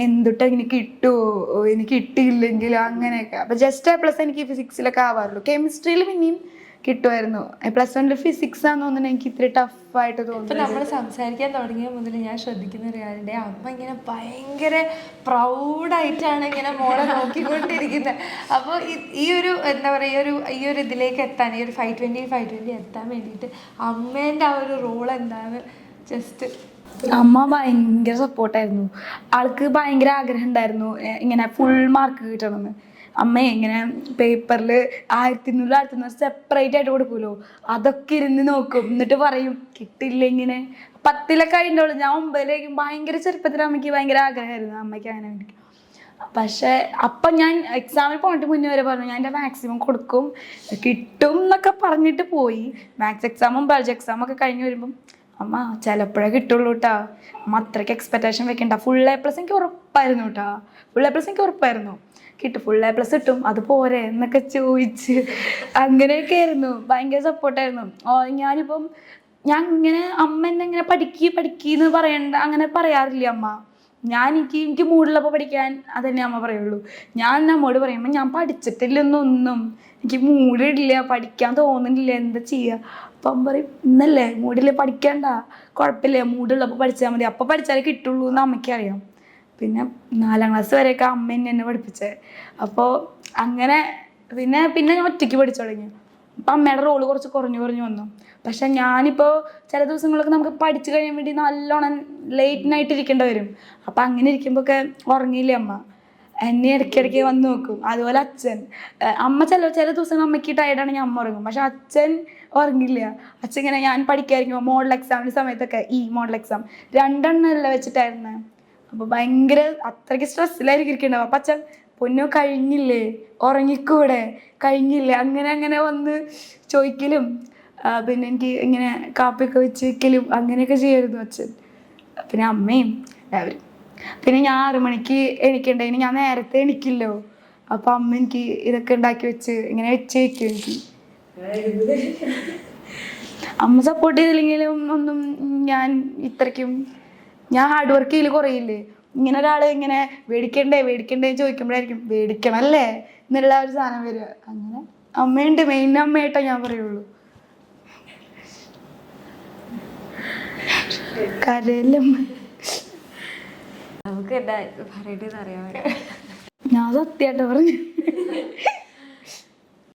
എന്തുട്ടാ എനിക്ക് കിട്ടുമോ, എനിക്ക് കിട്ടിയില്ലെങ്കിൽ അങ്ങനെയൊക്കെ. അപ്പോൾ ജസ്റ്റ് A+ എനിക്ക് ഫിസിക്സിലൊക്കെ ആവാറുള്ളൂ. കെമിസ്ട്രിയിൽ പിന്നെയും കിട്ടുമായിരുന്നു. +1 ഫിസിക്സ് ആണെന്ന് തോന്നുന്നു എനിക്ക് ഇത്തിരി ടഫായിട്ട് തോന്നുന്നു.
ഇപ്പം നമ്മൾ സംസാരിക്കാൻ തുടങ്ങിയ മുതൽ ഞാൻ ശ്രദ്ധിക്കുന്ന ഒരു കാര്യമുണ്ട്, അമ്മ ഇങ്ങനെ ഭയങ്കര പ്രൗഡായിട്ടാണ് ഇങ്ങനെ മോളെ നോക്കിക്കൊണ്ടിരിക്കുന്നത്. അപ്പോൾ ഈ ഒരു എന്താ പറയുക, ഈ ഒരു ഇതിലേക്ക് എത്താൻ, ഈ ഒരു 520 എത്താൻ വേണ്ടിയിട്ട് അമ്മേൻ്റെ ആ ഒരു റോൾ എന്താണ്? ജസ്റ്റ്
അമ്മ ഭയങ്കര സപ്പോർട്ടായിരുന്നു. ആൾക്ക് ഭയങ്കര ആഗ്രഹം ഉണ്ടായിരുന്നു ഇങ്ങനെ ഫുൾ മാർക്ക് കിട്ടണമെന്ന്. അമ്മ ഇങ്ങനെ പേപ്പറിൽ 1200 സെപ്പറേറ്റ് ആയിട്ട് കൊടുക്കുമല്ലോ, അതൊക്കെ ഇരുന്ന് നോക്കും. എന്നിട്ട് പറയും കിട്ടില്ല ഇങ്ങനെ. 10ലൊക്കെ ആയിട്ടുള്ളൂ, ഞാൻ 9ലേക്കും. ഭയങ്കര ചെറുപ്പത്തിൽ അമ്മയ്ക്ക് ഭയങ്കര ആഗ്രഹമായിരുന്നു അമ്മയ്ക്ക് അങ്ങനെ വേണ്ടി. പക്ഷേ അപ്പം ഞാൻ എക്സാമിൽ പോയിട്ട് മുന്നേ വരെ പറഞ്ഞു ഞാൻ എൻ്റെ മാക്സിമം കൊടുക്കും, കിട്ടും എന്നൊക്കെ പറഞ്ഞിട്ട് പോയി. മാത്സ് എക്സാമും ബയോളജി എക്സാമും ഒക്കെ കഴിഞ്ഞ് വരുമ്പം അമ്മ ചിലപ്പോഴേ കിട്ടുള്ളൂ കേട്ടാ, അമ്മ അത്രയ്ക്ക് എക്സ്പെക്റ്റേഷൻ വെക്കണ്ട, ഫുൾ A+ എനിക്ക് ഉറപ്പായിരുന്നു കേട്ടാ, ഫുൾ A+ എനിക്ക് ഉറപ്പായിരുന്നു, കിട്ടും, ഫുൾ A+ കിട്ടും, അത് പോരെ എന്നൊക്കെ ചോദിച്ച് അങ്ങനെയൊക്കെ ആയിരുന്നു. ഭയങ്കര സപ്പോർട്ടായിരുന്നു. ഞാനിപ്പം ഞാൻ ഇങ്ങനെ അമ്മ എന്നെ ഇങ്ങനെ പഠിക്കീന്ന് പറയണ്ട അങ്ങനെ പറയാറില്ല അമ്മ. എനിക്ക് മൂടുള്ളപ്പോൾ പഠിക്കാൻ അതന്നെ അമ്മ പറയുള്ളൂ. ഞാൻ നമ്മോട് പറയുമ്പോൾ ഞാൻ പഠിച്ചിട്ടില്ലെന്നൊന്നും, എനിക്ക് മൂടില്ല, പഠിക്കാൻ തോന്നുന്നില്ല, എന്താ ചെയ്യുക. അപ്പം പറയും ഇന്നല്ലേ മൂടില്ല, പഠിക്കണ്ട, കുഴപ്പമില്ല, മൂടുള്ളപ്പോൾ പഠിച്ചാൽ മതി, അപ്പോൾ പഠിച്ചാലേ കിട്ടുള്ളൂ എന്ന് അമ്മയ്ക്കറിയാം. പിന്നെ 4ാം ക്ലാസ് വരെയൊക്കെ അമ്മ എന്നെ പഠിപ്പിച്ചത്. അപ്പോൾ അങ്ങനെ പിന്നെ ഞാൻ ഒറ്റയ്ക്ക് പഠിച്ചു തുടങ്ങി. അപ്പം അമ്മയുടെ റോള് കുറച്ച് കുറഞ്ഞു വന്നു. പക്ഷെ ഞാനിപ്പോൾ ചില ദിവസങ്ങളൊക്കെ നമുക്ക് പഠിച്ചു കഴിയാൻ വേണ്ടി നല്ലോണം ലേറ്റ് നൈറ്റ് ഇരിക്കേണ്ടി വരും. അപ്പം അങ്ങനെ ഇരിക്കുമ്പോൾ ഒക്കെ ഉറങ്ങിയില്ലേ അമ്മ, എന്നെ ഇടയ്ക്കിടയ്ക്ക് വന്ന് നോക്കും. അതുപോലെ അച്ഛൻ, അമ്മ ചില ദിവസങ്ങൾ അമ്മയ്ക്ക് ടയർഡാണെങ്കിൽ അമ്മ ഉറങ്ങും, പക്ഷെ അച്ഛൻ ഉറങ്ങില്ല. അച്ഛൻ ഇങ്ങനെ ഞാൻ പഠിക്കാതിരിക്കുമ്പോൾ മോഡൽ എക്സാമിൻ്റെ സമയത്തൊക്കെ മോഡൽ എക്സാം 2 എണ്ണമല്ല വെച്ചിട്ടായിരുന്നു. അപ്പോൾ ഭയങ്കര അത്രയ്ക്ക് സ്ട്രെസ്സിലായിരിക്കും ഇരിക്കണ്ടാവും. അപ്പം അച്ഛൻ പൊന്നോ കഴിഞ്ഞില്ലേ, ഉറങ്ങിക്കൂടെ, കഴിഞ്ഞില്ലേ, അങ്ങനെ വന്ന് ചോദിക്കലും പിന്നെ എനിക്ക് ഇങ്ങനെ കാപ്പിയൊക്കെ വെച്ച് വയ്ക്കലും അങ്ങനെയൊക്കെ ചെയ്യായിരുന്നു അച്ഛൻ. പിന്നെ അമ്മയും എല്ലാവരും. പിന്നെ ഞാൻ 6 മണിക്ക് എണീക്കണ്ടേന് ഞാൻ നേരത്തെ എണീക്കില്ലോ. അപ്പം അമ്മ എനിക്ക് ഇതൊക്കെ ഉണ്ടാക്കി വെച്ച് ഇങ്ങനെ വെച്ച് വയ്ക്കും. എനിക്ക് അമ്മ സപ്പോർട്ട് ചെയ്തില്ലെങ്കിലും ഒന്നും ഞാൻ ഹാർഡ് വർക്ക് ചെയ്യൽ കുറയില്ലേ. ഇങ്ങനെ ഒരാൾ ഇങ്ങനെ മേടിക്കണ്ടേ ചോദിക്കുമ്പോഴായിരിക്കും മേടിക്കണമല്ലേ എന്നുള്ള ഒരു സാധനം വരിക. അങ്ങനെ അമ്മയുണ്ട്, മെയിൻ അമ്മയായിട്ടാ ഞാൻ പറയുള്ളൂ. കരയിലും
നമുക്ക് എന്താ പറയേണ്ടതെന്ന് അറിയാൻ
ഞാൻ സത്യമായിട്ട് പറഞ്ഞു.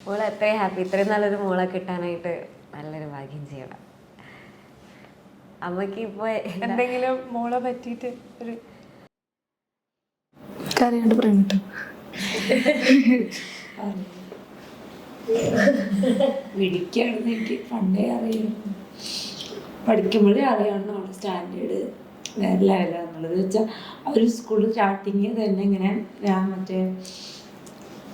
മോളെ എത്രയും ഹാപ്പി, ഇത്രയും നല്ലൊരു മോളെ കിട്ടാനായിട്ട് നല്ലൊരു ഭാഗ്യം ചെയ്യണം. അമ്മക്ക് ഇപ്പൊ
എന്തെങ്കിലും മോളെ പറ്റിയിട്ട് ഒരു
കരയാണ്ട് പറഞ്ഞിട്ട്
പിടിക്കുകയാണെന്ന് എനിക്ക് പണ്ടേ അറിയാം. പഠിക്കുമ്പോഴേ അറിയാം നമ്മുടെ സ്റ്റാൻഡേർഡ് വേറെ ലെവലാണെന്നുള്ളത്. വെച്ചാൽ അവർ സ്കൂളിൽ സ്റ്റാർട്ടിങ് തന്നെ ഇങ്ങനെ മറ്റേ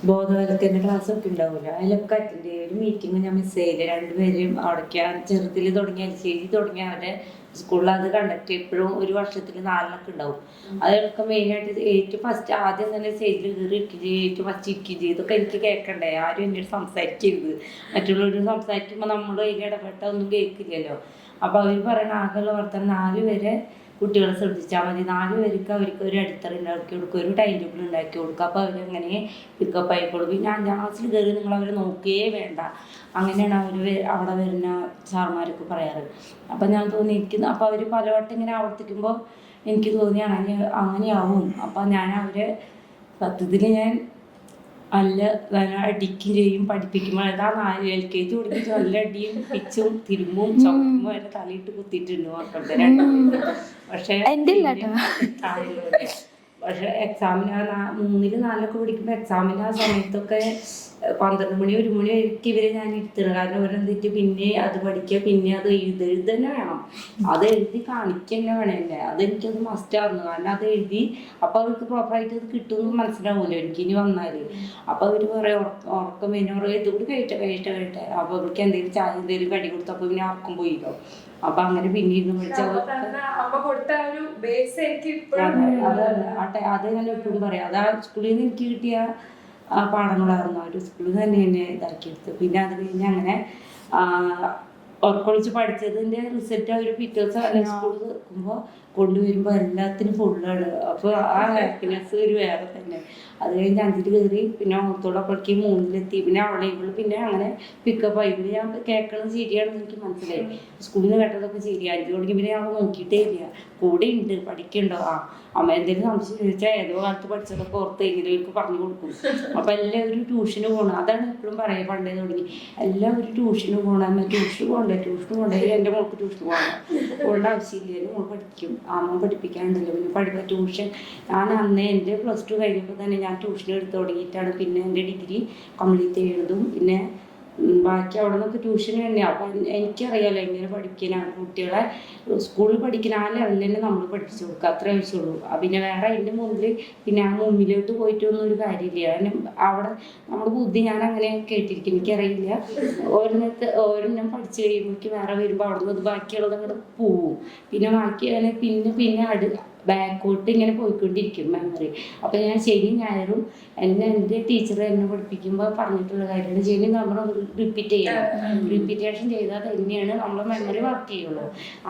ബോധവൽക്കരണ ക്ലാസ്സൊക്കെ ഉണ്ടാവില്ല, അതിലൊക്കെ അറ്റൻഡ് ചെയ്യും. ഒരു മീറ്റിംഗ് ഞാൻ മിസ് ചെയ്യില്ല, 2 പേരും അവിടേക്ക് ചെറുതിൽ തുടങ്ങിയ LKG തുടങ്ങിയ അവരുടെ സ്കൂളിൽ അത് കണ്ടക്ട് എപ്പോഴും ഒരു വർഷത്തിൽ 4 ഉണ്ടാവും. അതൊക്കെ മെയിനായിട്ട് ഫസ്റ്റ് ആദ്യം തന്നെ സ്റ്റേജിൽ കയറി ഇരിക്കുകയും ഫസ്റ്റ് ഇരിക്കുകയും ഇതൊക്കെ എനിക്ക് കേൾക്കണ്ടേ, ആരും എന്നോട് സംസാരിക്കരുത്. മറ്റുള്ളവർ സംസാരിക്കുമ്പോൾ നമ്മൾ അതിൽ ഇടപെട്ട ഒന്നും കേൾക്കില്ലല്ലോ. അപ്പോൾ അവർ പറയണ ആകെയുള്ള വർത്തമാനം 4 പേരെ കുട്ടികളെ ശ്രദ്ധിച്ചാൽ മതി, 4 പേർക്ക് അവർക്ക് ഒരു അടിത്തറ ഉണ്ടാക്കി കൊടുക്കുക, ഒരു ടൈം ടേബിൾ ഉണ്ടാക്കി കൊടുക്കുക, അപ്പോൾ അവരങ്ങനെ പിക്കപ്പ് ആയിക്കോളും. പിന്നെ 5ാം ക്ലാസ്സിൽ കയറി നിങ്ങൾ അവരെ നോക്കുകയേ വേണ്ട, അങ്ങനെയാണ് അവിടെ വരുന്ന സാർമാരൊക്കെ പറയാറ്. അപ്പം ഞാൻ തോന്നിയിരിക്കുന്നു. അപ്പോൾ അവർ പലവട്ടം ഇങ്ങനെ ആവർത്തിക്കുമ്പോൾ എനിക്ക് തോന്നിയാണ് അങ്ങനെയാവും. അപ്പം ഞാൻ അവരെ സത്യത്തിൽ ഞാൻ അടിക്കും ചെയ്യും, പഠിപ്പിക്കുമ്പോൾ അതാ 4 LKG തുടങ്ങിയിട്ട് നല്ല അടിയും പിച്ചും തിരുമ്പും ചുമക്കുമ്പോൾ വരെ തലയിട്ട് കുത്തിയിട്ടുണ്ട് മക്കളുടെ 2 പക്ഷേ എക്സാമിന് 3ൽ 4 പഠിക്കുമ്പോൾ എക്സാമിന് ആ സമയത്തൊക്കെ 12 മണി 1 മണി വരെയൊക്കെ ഇവരെ ഞാൻ ഇരുത്തണം. കാരണം ഇവരെന്തിട്ട് പിന്നെ അത് പഠിക്കുക, പിന്നെ അത് എഴുതി തന്നെ വേണം, അത് എഴുതി കാണിക്കുക തന്നെ വേണമല്ലേ. അതെനിക്കത് മസ്റ്റായിരുന്നു. കാരണം അത് എഴുതി അപ്പോൾ അവർക്ക് പ്രോപ്പറായിട്ട് അത് കിട്ടുമെന്ന് മനസ്സിലാവുമല്ലോ എനിക്ക് ഇനി വന്നാൽ. അപ്പോൾ അവർ പറയും ഉറക്കം പിന്നെ പറയും ഇതുകൂടി കഴിയട്ടെ. അപ്പോൾ അവർക്ക് എന്തെങ്കിലും ചായ എന്തെങ്കിലും കടി കൊടുത്തപ്പോൾ പിന്നെ ഉറക്കം പോയില്ലോ. അപ്പൊ അങ്ങനെ പിന്നീട് പഠിച്ച
അമ്മ കൊടുത്ത ഒരു ബേസ് എനിക്ക് ഇപ്പോഴും
അത് ഞാൻ എപ്പോഴും പറയാം. അത് ആ സ്കൂളിൽ നിന്ന് എനിക്ക് കിട്ടിയ പാഠങ്ങളായിരുന്നു. ആ ഒരു സ്കൂളിൽ തന്നെ എന്നെ ഇതാക്കിയെടുത്ത്. പിന്നെ അത് കഴിഞ്ഞ് അങ്ങനെ ഉറക്കൊളിച്ച് പഠിച്ചതിന്റെ റിസൾട്ട് അവർ പിറ്റേ ദിവസം സ്കൂളിൽ നിൽക്കുമ്പോൾ കൊണ്ടുവരുമ്പോൾ എല്ലാത്തിനും ഫുള്ളാണ്. അപ്പോൾ ആ ഹാപ്പിനെസ് ഒരു വേറെ തന്നെ. അത് കഴിഞ്ഞ് 5ൽ കയറി, പിന്നെ ഓർത്തോടൊപ്പേക്ക് 3ലെത്തി, പിന്നെ അവളെ ഇവള് പിന്നെ അങ്ങനെ പിക്കപ്പ് ആയി. പിന്നെ ഞാൻ കേൾക്കണത് ശരിയാണെന്ന് എനിക്ക് മനസ്സിലായി. സ്കൂളിൽ നിന്ന് കേട്ടതൊക്കെ ശരി. 5 മണിക്ക് പിന്നെ ഞാൻ നോക്കിയിട്ടേ ഇല്ല, കൂടെ ഉണ്ട്, പഠിക്കണ്ടോ, അമ്മ എന്തെങ്കിലും സംശയം ചോദിച്ചാൽ ഏതോ കാലത്ത് പഠിച്ചതൊക്കെ ഓർത്ത് എങ്ങനെയൊക്കെ പറഞ്ഞു കൊടുക്കും. അപ്പം എല്ലാവരും ട്യൂഷന് പോകണം. അതാണ് എപ്പോഴും പറയാം, പണ്ടേ തുടങ്ങി എല്ലാവരും ട്യൂഷന് പോകണം. അമ്മ ട്യൂഷന് പോകണ്ടേ എൻ്റെ മോൾക്ക് ട്യൂഷന് പോകണം, പോകേണ്ട ആവശ്യമില്ല, മോൾ പഠിക്കും, അമ്മ പഠിപ്പിക്കാനുണ്ടല്ലോ. പിന്നെ ട്യൂഷൻ ഞാൻ അന്നേ എൻ്റെ +2 കഴിഞ്ഞപ്പോൾ തന്നെ ഞാൻ ട്യൂഷൻ എടുത്ത് തുടങ്ങിയിട്ടാണ് പിന്നെ എൻ്റെ ഡിഗ്രി കംപ്ലീറ്റ് ചെയ്തതും. പിന്നെ ബാക്കി അവിടെ നിന്നൊക്കെ ട്യൂഷൻ തന്നെയാണ്. അപ്പം എനിക്കറിയാമല്ലോ എങ്ങനെ പഠിക്കാനാണ് കുട്ടികളെ. സ്കൂളിൽ പഠിക്കുന്ന ആ ലെവലിൽ തന്നെ നമ്മൾ പഠിപ്പിച്ചു കൊടുക്കുക, അത്രേ ആവശ്യമുള്ളൂ. പിന്നെ വേറെ അതിൻ്റെ മുമ്പിൽ പിന്നെ ആ മുമ്പിലോട്ട് പോയിട്ടൊന്നും ഒരു കാര്യമില്ല. കാരണം അവിടെ നമ്മുടെ ബുദ്ധി ഞാൻ അങ്ങനെ കേട്ടിരിക്കും, എനിക്കറിയില്ല. ഓരോന്നും പഠിച്ചു കഴിയുമ്പോഴേക്ക് വേറെ വരുമ്പോൾ അവിടെ നിന്ന് ബാക്കിയുള്ളത് അങ്ങോട്ട് പോവും. പിന്നെ ബാക്കി പിന്നെ ബാക്കോട്ട് ഇങ്ങനെ പോയിക്കൊണ്ടിരിക്കും മെമ്മറി. അപ്പം ഞാൻ ശനി ഞായറും എൻ്റെ ടീച്ചർ എന്നെ പഠിപ്പിക്കുമ്പോൾ പറഞ്ഞിട്ടുള്ള കാര്യമാണ്, ശനി നമ്മൾ റിപ്പീറ്റ് ചെയ്യണം. റിപ്പീറ്റേഷൻ ചെയ്താൽ തന്നെയാണ് നമ്മളെ മെമ്മറി വർക്ക് ചെയ്യുള്ളൂ.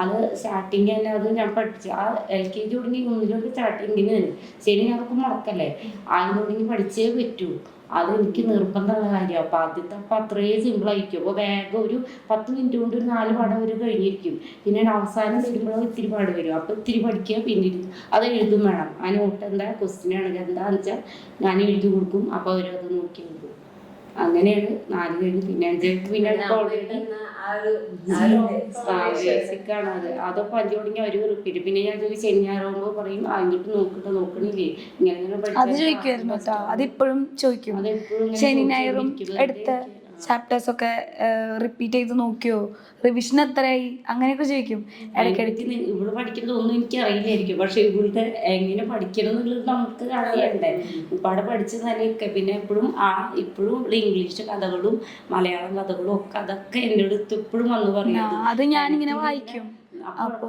അത് സ്റ്റാർട്ടിങ് തന്നെ അത് ഞാൻ പഠിച്ചു. ആ LKG തുടങ്ങി 1 സ്റ്റാർട്ടിങ്ങിന് ശനി ഞായറൊക്കെ മുടക്കല്ലേ, ആദ്യം തുടങ്ങി പഠിച്ചേ പറ്റൂ. അത് എനിക്ക് നിർബന്ധമുള്ള കാര്യമാണ്. അപ്പം അപ്പം അത്രയും സിമ്പിളായിരിക്കും. അപ്പോൾ വേഗം ഒരു 10 മിനിറ്റ് കൊണ്ട് ഒരു 4 പാഠം വരെ കഴിഞ്ഞിരിക്കും. പിന്നെ അവസാനം വരുമ്പോൾ ഇത്തിരി പാട് വരും. അപ്പോൾ ഇത്തിരി പഠിക്കുക, പിന്നീട് അത് എഴുതും വേണം. ആ നോട്ട് എന്താ ക്വസ്റ്റ്യൻ ആണെങ്കിൽ എന്താണെന്ന് വെച്ചാൽ ഞാൻ എഴുതി കൊടുക്കും. അപ്പോൾ അവരത് നോക്കി എഴുതും. അങ്ങനെയാണ് 4 കഴിഞ്ഞ് പിന്നെ 5 പിന്നെ ഓൾറെഡി ബേസിക്കാണ് അത്. അതൊക്കെ 5 തുടങ്ങി അവർ റിപ്പീറ്റ്. പിന്നെ ഞാൻ ശനി ഞായറാകുമ്പോൾ പറയും അതിട്ട് നോക്കണില്ലേ ഇങ്ങനെ
അത് ചോദിക്കുമായിരുന്നു കേട്ടോ. അതിപ്പോഴും ചോദിക്കും. ശനി ഞായറും എടുത്ത ചാപ്റ്റേഴ്സ് ഒക്കെ റിപ്പീറ്റ് ചെയ്ത് നോക്കിയോ, റിവിഷൻ എത്രയായി, അങ്ങനെയൊക്കെ ചോദിക്കും ഇടയ്ക്കിടയ്ക്ക്.
ഇവിടെ പഠിക്കുന്നതൊന്നും എനിക്ക് അറിയില്ലായിരിക്കും, പക്ഷെ ഇവിടുത്തെ എങ്ങനെ പഠിക്കണം എന്നുള്ളത് നമുക്ക് അറിയണ്ടേ. ഇവിടെ പഠിച്ച നിലയൊക്കെ പിന്നെ എപ്പോഴും ഇപ്പോഴും ഇവിടെ ഇംഗ്ലീഷ് കഥകളും മലയാളം കഥകളും ഒക്കെ അതൊക്കെ എൻ്റെ അടുത്ത് ഇപ്പോഴും വന്ന് പറയുന്നത്.
അത് ഞാനിങ്ങനെ വായിക്കും.
അപ്പോൾ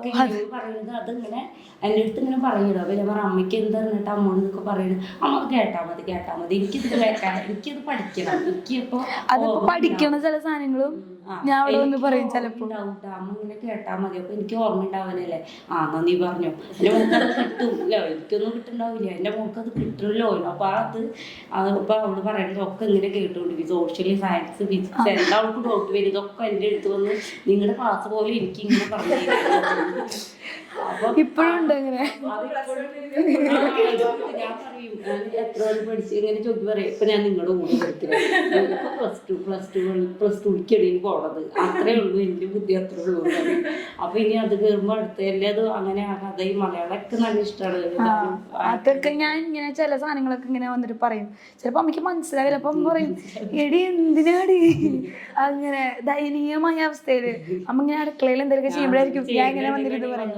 പറയുന്നത് അതിങ്ങനെ എൻ്റെ അടുത്ത് ഇങ്ങനെ പറയുന്നത്. അപ്പോൾ ഞാൻ പറഞ്ഞു അമ്മയ്ക്ക് എന്താ പറഞ്ഞിട്ട് അമ്മോട് എന്നൊക്കെ പറയുന്നത്. അമ്മ കേട്ടാൽ മതി, എനിക്കിത് കേൾക്കാം, എനിക്കിത് പഠിക്കണം. എനിക്കിപ്പോൾ
അതിപ്പോ പഠിക്കണ ചില സാധനങ്ങളും ഞാൻ അവിടെ വന്ന് പറയും ചിലപ്പോൾ.
അമ്മ ഇങ്ങനെ കേട്ടാൽ മതി, അപ്പോൾ എനിക്ക് ഓർമ്മ ഉണ്ടാവാനല്ലേ. എന്നാ നീ പറഞ്ഞോ, എൻ്റെ മോൾക്ക് അത് കിട്ടുമല്ലോ, എനിക്കൊന്നും കിട്ടുന്നുണ്ടാവില്ല, എൻ്റെ മോൾക്ക് അത് കിട്ടുമല്ലോ. അപ്പോൾ അതിപ്പോൾ അവള് പറയുന്നത് ഒക്കെ ഇങ്ങനെ കേട്ടുകൊണ്ടിരിക്കും. സോഷ്യൽ സയൻസ് ഫിസിക്സ് എല്ലാവർക്കും ഡൗട്ട് വരും. ഇതൊക്കെ എൻ്റെ അടുത്ത് വന്ന് നിങ്ങളുടെ ക്ലാസ് പോലെ എനിക്ക് ഇങ്ങനെ പറഞ്ഞു.
ഇപ്പോഴും ഉണ്ട് അങ്ങനെ.
ഞാൻ പറയും എത്ര പഠിച്ച് ഇങ്ങനെ ചോദിച്ചു പറയും. ഇപ്പൊ ഞാൻ നിങ്ങളുടെ കൂടെ പഠിക്കുന്നത് പ്ലസ് ടൂക്കിടയിൽ പോണത് അത്രേ ഉള്ളൂ, എൻ്റെ ബുദ്ധി അത്രേ ഉള്ളൂ. അപ്പൊ ഇനി അത് കയറുമ്പോൾ അടുത്ത എല്ലാതും അങ്ങനെ കഥ ഈ മലയാളമൊക്കെ നല്ല ഇഷ്ടമാണ്.
അതൊക്കെ ഞാൻ ഇങ്ങനെ ചില സാധനങ്ങളൊക്കെ ഇങ്ങനെ വന്നിട്ട് പറയും. ചിലപ്പോ അമ്മയ്ക്ക് മനസ്സിലാവില്ല. അപ്പൊ അമ്മ പറയും എടി എന്തിനാടി അങ്ങനെ ദയനീയമായ അവസ്ഥയില് അമ്മ ഇങ്ങനെ അടുക്കളയിൽ എന്തെങ്കിലുമൊക്കെ ചെയ്യുമ്പോഴായിരിക്കും ഞാൻ ഇങ്ങനെ വന്നിട്ട് പറയും.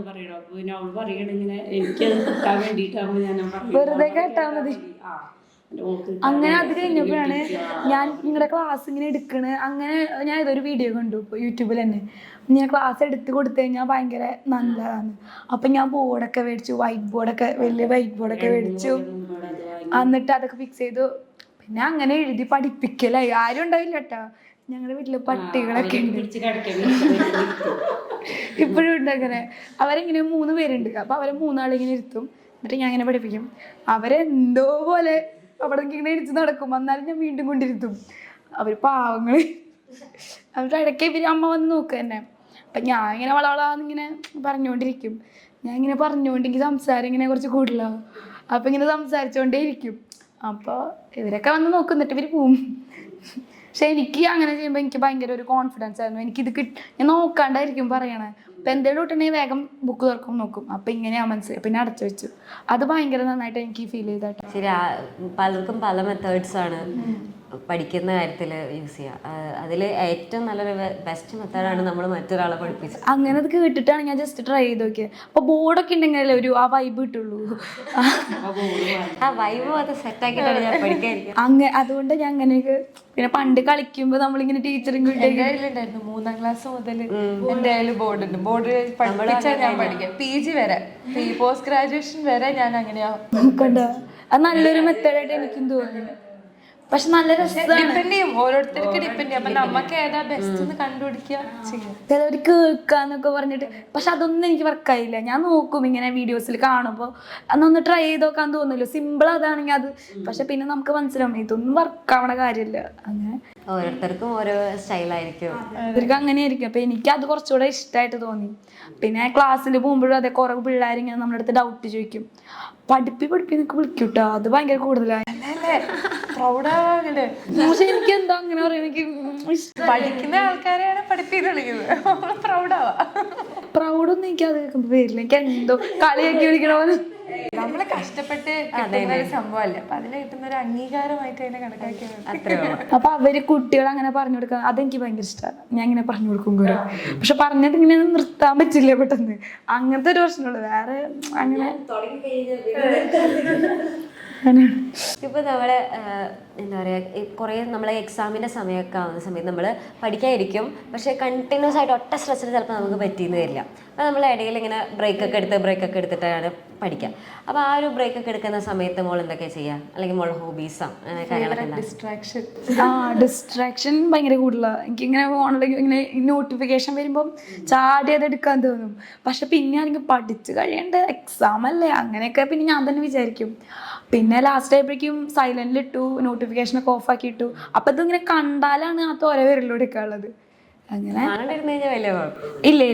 പിന്നെ അവള് പറയണ ഇങ്ങനെ എനിക്കത് കിട്ടാൻ വേണ്ടിയിട്ടാകുമ്പോൾ ഞാൻ
വെറുതെ കേട്ടാ മതി. അങ്ങനെ അത് കഴിഞ്ഞപ്പോഴാണ് ഞാൻ നിങ്ങളുടെ ക്ലാസ് ഇങ്ങനെ എടുക്കണ്. അങ്ങനെ ഞാൻ ഇതൊരു വീഡിയോ കണ്ടു ഇപ്പോൾ യൂട്യൂബിൽ തന്നെ. ഞാൻ ക്ലാസ് എടുത്ത് കൊടുത്തു കഴിഞ്ഞാൽ ഭയങ്കര നല്ലതാണ്. അപ്പം ഞാൻ ബോർഡൊക്കെ മേടിച്ചു, വലിയ വൈറ്റ് ബോർഡൊക്കെ മേടിച്ചു. എന്നിട്ട് അതൊക്കെ ഫിക്സ് ചെയ്തു. പിന്നെ അങ്ങനെ എഴുതി പഠിപ്പിക്കലായി. ആരും ഉണ്ടാവില്ല കേട്ടോ, ഞങ്ങളുടെ വീട്ടില് പട്ടികളൊക്കെ ഉണ്ട്. ഇപ്പോഴും ഉണ്ട് അങ്ങനെ. അവരെങ്ങനെ 3 പേരുണ്ട്. അപ്പൊ അവരെ 3 ആളിങ്ങനെ ഇരുത്തും. എന്നിട്ട് ഞാൻ ഇങ്ങനെ പഠിപ്പിക്കും. അവരെന്തോ പോലെ അവിടെ ഇങ്ങനെ ഇരിച്ച് നടക്കും. എന്നാലും ഞാൻ വീണ്ടും കൊണ്ടിരുത്തും. അവർ പാവങ്ങൾ. അവരുടെ ഇടയ്ക്ക് അമ്മ വന്ന് നോക്കുക തന്നെ. അപ്പം ഞാൻ ഇങ്ങനെ വളവളാന്നിങ്ങനെ പറഞ്ഞുകൊണ്ടിരിക്കും. ഞാൻ ഇങ്ങനെ പറഞ്ഞുകൊണ്ടെങ്കിൽ സംസാരം ഇങ്ങനെ കുറച്ച് കൂടുതലാവും. അപ്പം ഇങ്ങനെ സംസാരിച്ചുകൊണ്ടേ ഇരിക്കും. അപ്പോൾ ഇവരൊക്കെ വന്ന് നോക്കും, എന്നിട്ട് ഇവർ പോവും. പക്ഷെ എനിക്ക് അങ്ങനെ ചെയ്യുമ്പോൾ എനിക്ക് ഭയങ്കര ഒരു കോൺഫിഡൻസ് ആയിരുന്നു. എനിക്കിത് ഞാൻ നോക്കാണ്ടായിരിക്കും പറയണേ. അപ്പം എന്തെങ്കിലും കിട്ടണമെങ്കിൽ വേഗം ബുക്ക് തുറക്കും നോക്കും. അപ്പം ഇങ്ങനെയാ മനസ്സിലായി. പിന്നെ അടച്ചു വെച്ചു. അത് ഭയങ്കര നന്നായിട്ട് എനിക്ക് ഫീൽ ചെയ്തായിട്ട്.
ശരി, പലർക്കും പല മെത്തേഡ്സ് ആണ്. പഠിക്കുന്ന കാര്യത്തിൽ യൂസ് ചെയ്യുക. അതിൽ ഏറ്റവും നല്ലൊരു ബെസ്റ്റ് മെത്തേഡാണ് നമ്മൾ മറ്റൊരാളെ പഠിപ്പിച്ചത്.
അങ്ങനെ അത് കേട്ടിട്ടാണ് ഞാൻ ജസ്റ്റ് ട്രൈ ചെയ്ത് നോക്കിയത്. അപ്പോൾ ബോർഡൊക്കെ ഉണ്ടെങ്കിലല്ലേ ആ വൈബ് കിട്ടുള്ളൂ.
ആ വൈബ് അത് സെറ്റാക്കിയിട്ടാണ് ഞാൻ പഠിക്കാതിരിക്കുക.
അതുകൊണ്ട് ഞാൻ അങ്ങനെയൊക്കെ. പിന്നെ പണ്ട് കളിക്കുമ്പോൾ നമ്മളിങ്ങനെ ടീച്ചറും
ഉണ്ടായിരുന്നു 3ാം ക്ലാസ് മുതൽ എൻ്റെ കയ്യിൽ ബോർഡ് ഉണ്ട്. ബോർഡ് പഠിപ്പിച്ചാൽ ഞാൻ പഠിക്കാം. PG വരെ, പോസ്റ്റ് ഗ്രാജുവേഷൻ വരെ ഞാൻ അങ്ങനെയാ.
അത് നല്ലൊരു മെത്തേഡായിട്ട് എനിക്കും തോന്നുന്നു. പക്ഷെ നല്ല രസമാണ്.
ഡിപ്പെൻഡ് ചെയ്യും, ഓരോരുത്തർക്ക് ഡിപ്പെൻഡ് ചെയ്യും. അപ്പൊ നമുക്ക് ഏതാ ബെസ്റ്റ് എന്ന് കണ്ടുപിടിക്കുക ചെയ്യാം.
ചിലവർ കേൾക്കാന്നൊക്കെ പറഞ്ഞിട്ട്, പക്ഷെ അതൊന്നും എനിക്ക് വർക്കായില്ല. ഞാൻ നോക്കും ഇങ്ങനെ വീഡിയോസിൽ കാണുമ്പോൾ, അന്നൊന്ന് ട്രൈ ചെയ്ത് നോക്കാൻ തോന്നുമല്ലോ. സിമ്പിൾ അതാണെങ്കിൽ അത്, പക്ഷെ പിന്നെ നമുക്ക് മനസ്സിലാവും ഇതൊന്നും വർക്കാവണ കാര്യമില്ല. അങ്ങനെ
ഓരോരുത്തർക്കും ഓരോ സ്റ്റൈലായിരിക്കും.
ഇവർക്ക് അങ്ങനെയായിരിക്കും. അപ്പൊ എനിക്ക് അത് കുറച്ചുകൂടെ ഇഷ്ടമായിട്ട് തോന്നി. പിന്നെ ക്ലാസ്സിൽ പോകുമ്പോഴും അതെ, കുറെ പിള്ളേരിങ്ങനെ നമ്മുടെ അടുത്ത് ഡൗട്ട് ചോദിക്കും. പഠിപ്പിന്നൊക്കെ വിളിക്കൂട്ടോ, അത് ഭയങ്കര കൂടുതലാണ്. പക്ഷെ എനിക്ക് എന്താ അങ്ങനെ പറയാം, എനിക്ക്
പഠിക്കുന്ന ആൾക്കാരെയാണ് പഠിപ്പിന്ന് വിളിക്കുന്നത്. പ്രൗഡാവാ.
പ്രൗഡൊന്നും എനിക്ക് അത് കേൾക്കുമ്പോ വരില്ല. എനിക്ക് എന്തോ കളിയാക്കി വിളിക്കണ പോലെ.
നമ്മള് കഷ്ടപ്പെട്ട് കിട്ടുന്ന ഒരു സംഭവമല്ലേ, അപ്പൊ അതിന് കിട്ടുന്ന ഒരു അംഗീകാരമായിട്ട് അതിനെ കണക്കാക്കിയാണ്.
അപ്പൊ അവര് കുട്ടികൾ അങ്ങനെ പറഞ്ഞു കൊടുക്കാൻ അതെനിക്ക് ഭയങ്കര ഇഷ്ടമാണ്. ഞാൻ ഇങ്ങനെ പറഞ്ഞു കൊടുക്കും കുറെ. പക്ഷെ പറഞ്ഞിട്ട് ഇങ്ങനെ നിർത്താൻ പറ്റില്ല പെട്ടെന്ന്. അങ്ങനത്തെ ഒരു പ്രശ്നമുള്ളൂ. വേറെ അങ്ങനെ
ഇപ്പൊ നമ്മള് എന്താ പറയാ, കുറെ നമ്മളെ എക്സാമിന്റെ സമയമൊക്കെ ആവുന്ന സമയത്ത് നമ്മൾ പഠിക്കാതിരിക്കും. പക്ഷെ കണ്ടിന്യൂസ് ആയിട്ട് ഒറ്റ സ്ട്രെസ്സിൽ ചിലപ്പോൾ നമുക്ക് പറ്റിയെന്ന് വരില്ല. അപ്പോൾ നമ്മൾ ഇടയിൽ ഇങ്ങനെ ബ്രേക്കൊക്കെ എടുത്തിട്ടാണ് പഠിക്കുക. അപ്പോൾ ആ ഒരു ബ്രേക്കൊക്കെ എടുക്കുന്ന സമയത്ത് മോൾ എന്തൊക്കെയാ ചെയ്യുക, അല്ലെങ്കിൽ മോൾ ഹോബീസോ അങ്ങനെ കാര്യങ്ങളൊക്കെ?
ഡിസ്ട്രാക്ഷൻ ഭയങ്കര കൂടുതലാണ്. എനിക്കിങ്ങനെ ഫോണിലേക്ക് ഇങ്ങനെ നോട്ടിഫിക്കേഷൻ വരുമ്പം ചാടി അത് എടുക്കാൻ തോന്നും. പക്ഷെ പിന്നെ ആണെങ്കിൽ പഠിച്ചു കഴിയേണ്ട എക്സാം അല്ലേ, അങ്ങനെയൊക്കെ പിന്നെ ഞാൻ തന്നെ വിചാരിക്കും. പിന്നെ ലാസ്റ്റ് ആയപ്പോഴേക്കും സൈലന്റിലിട്ടു, നോട്ടിഫിക്കേഷനൊക്കെ ഓഫ് ആക്കി ഇട്ടു. അപ്പം ഇതിങ്ങനെ കണ്ടാലാണ് ആ തോര വിരലിൽ എടുക്കാനുള്ളത്. അങ്ങനെ ഇല്ല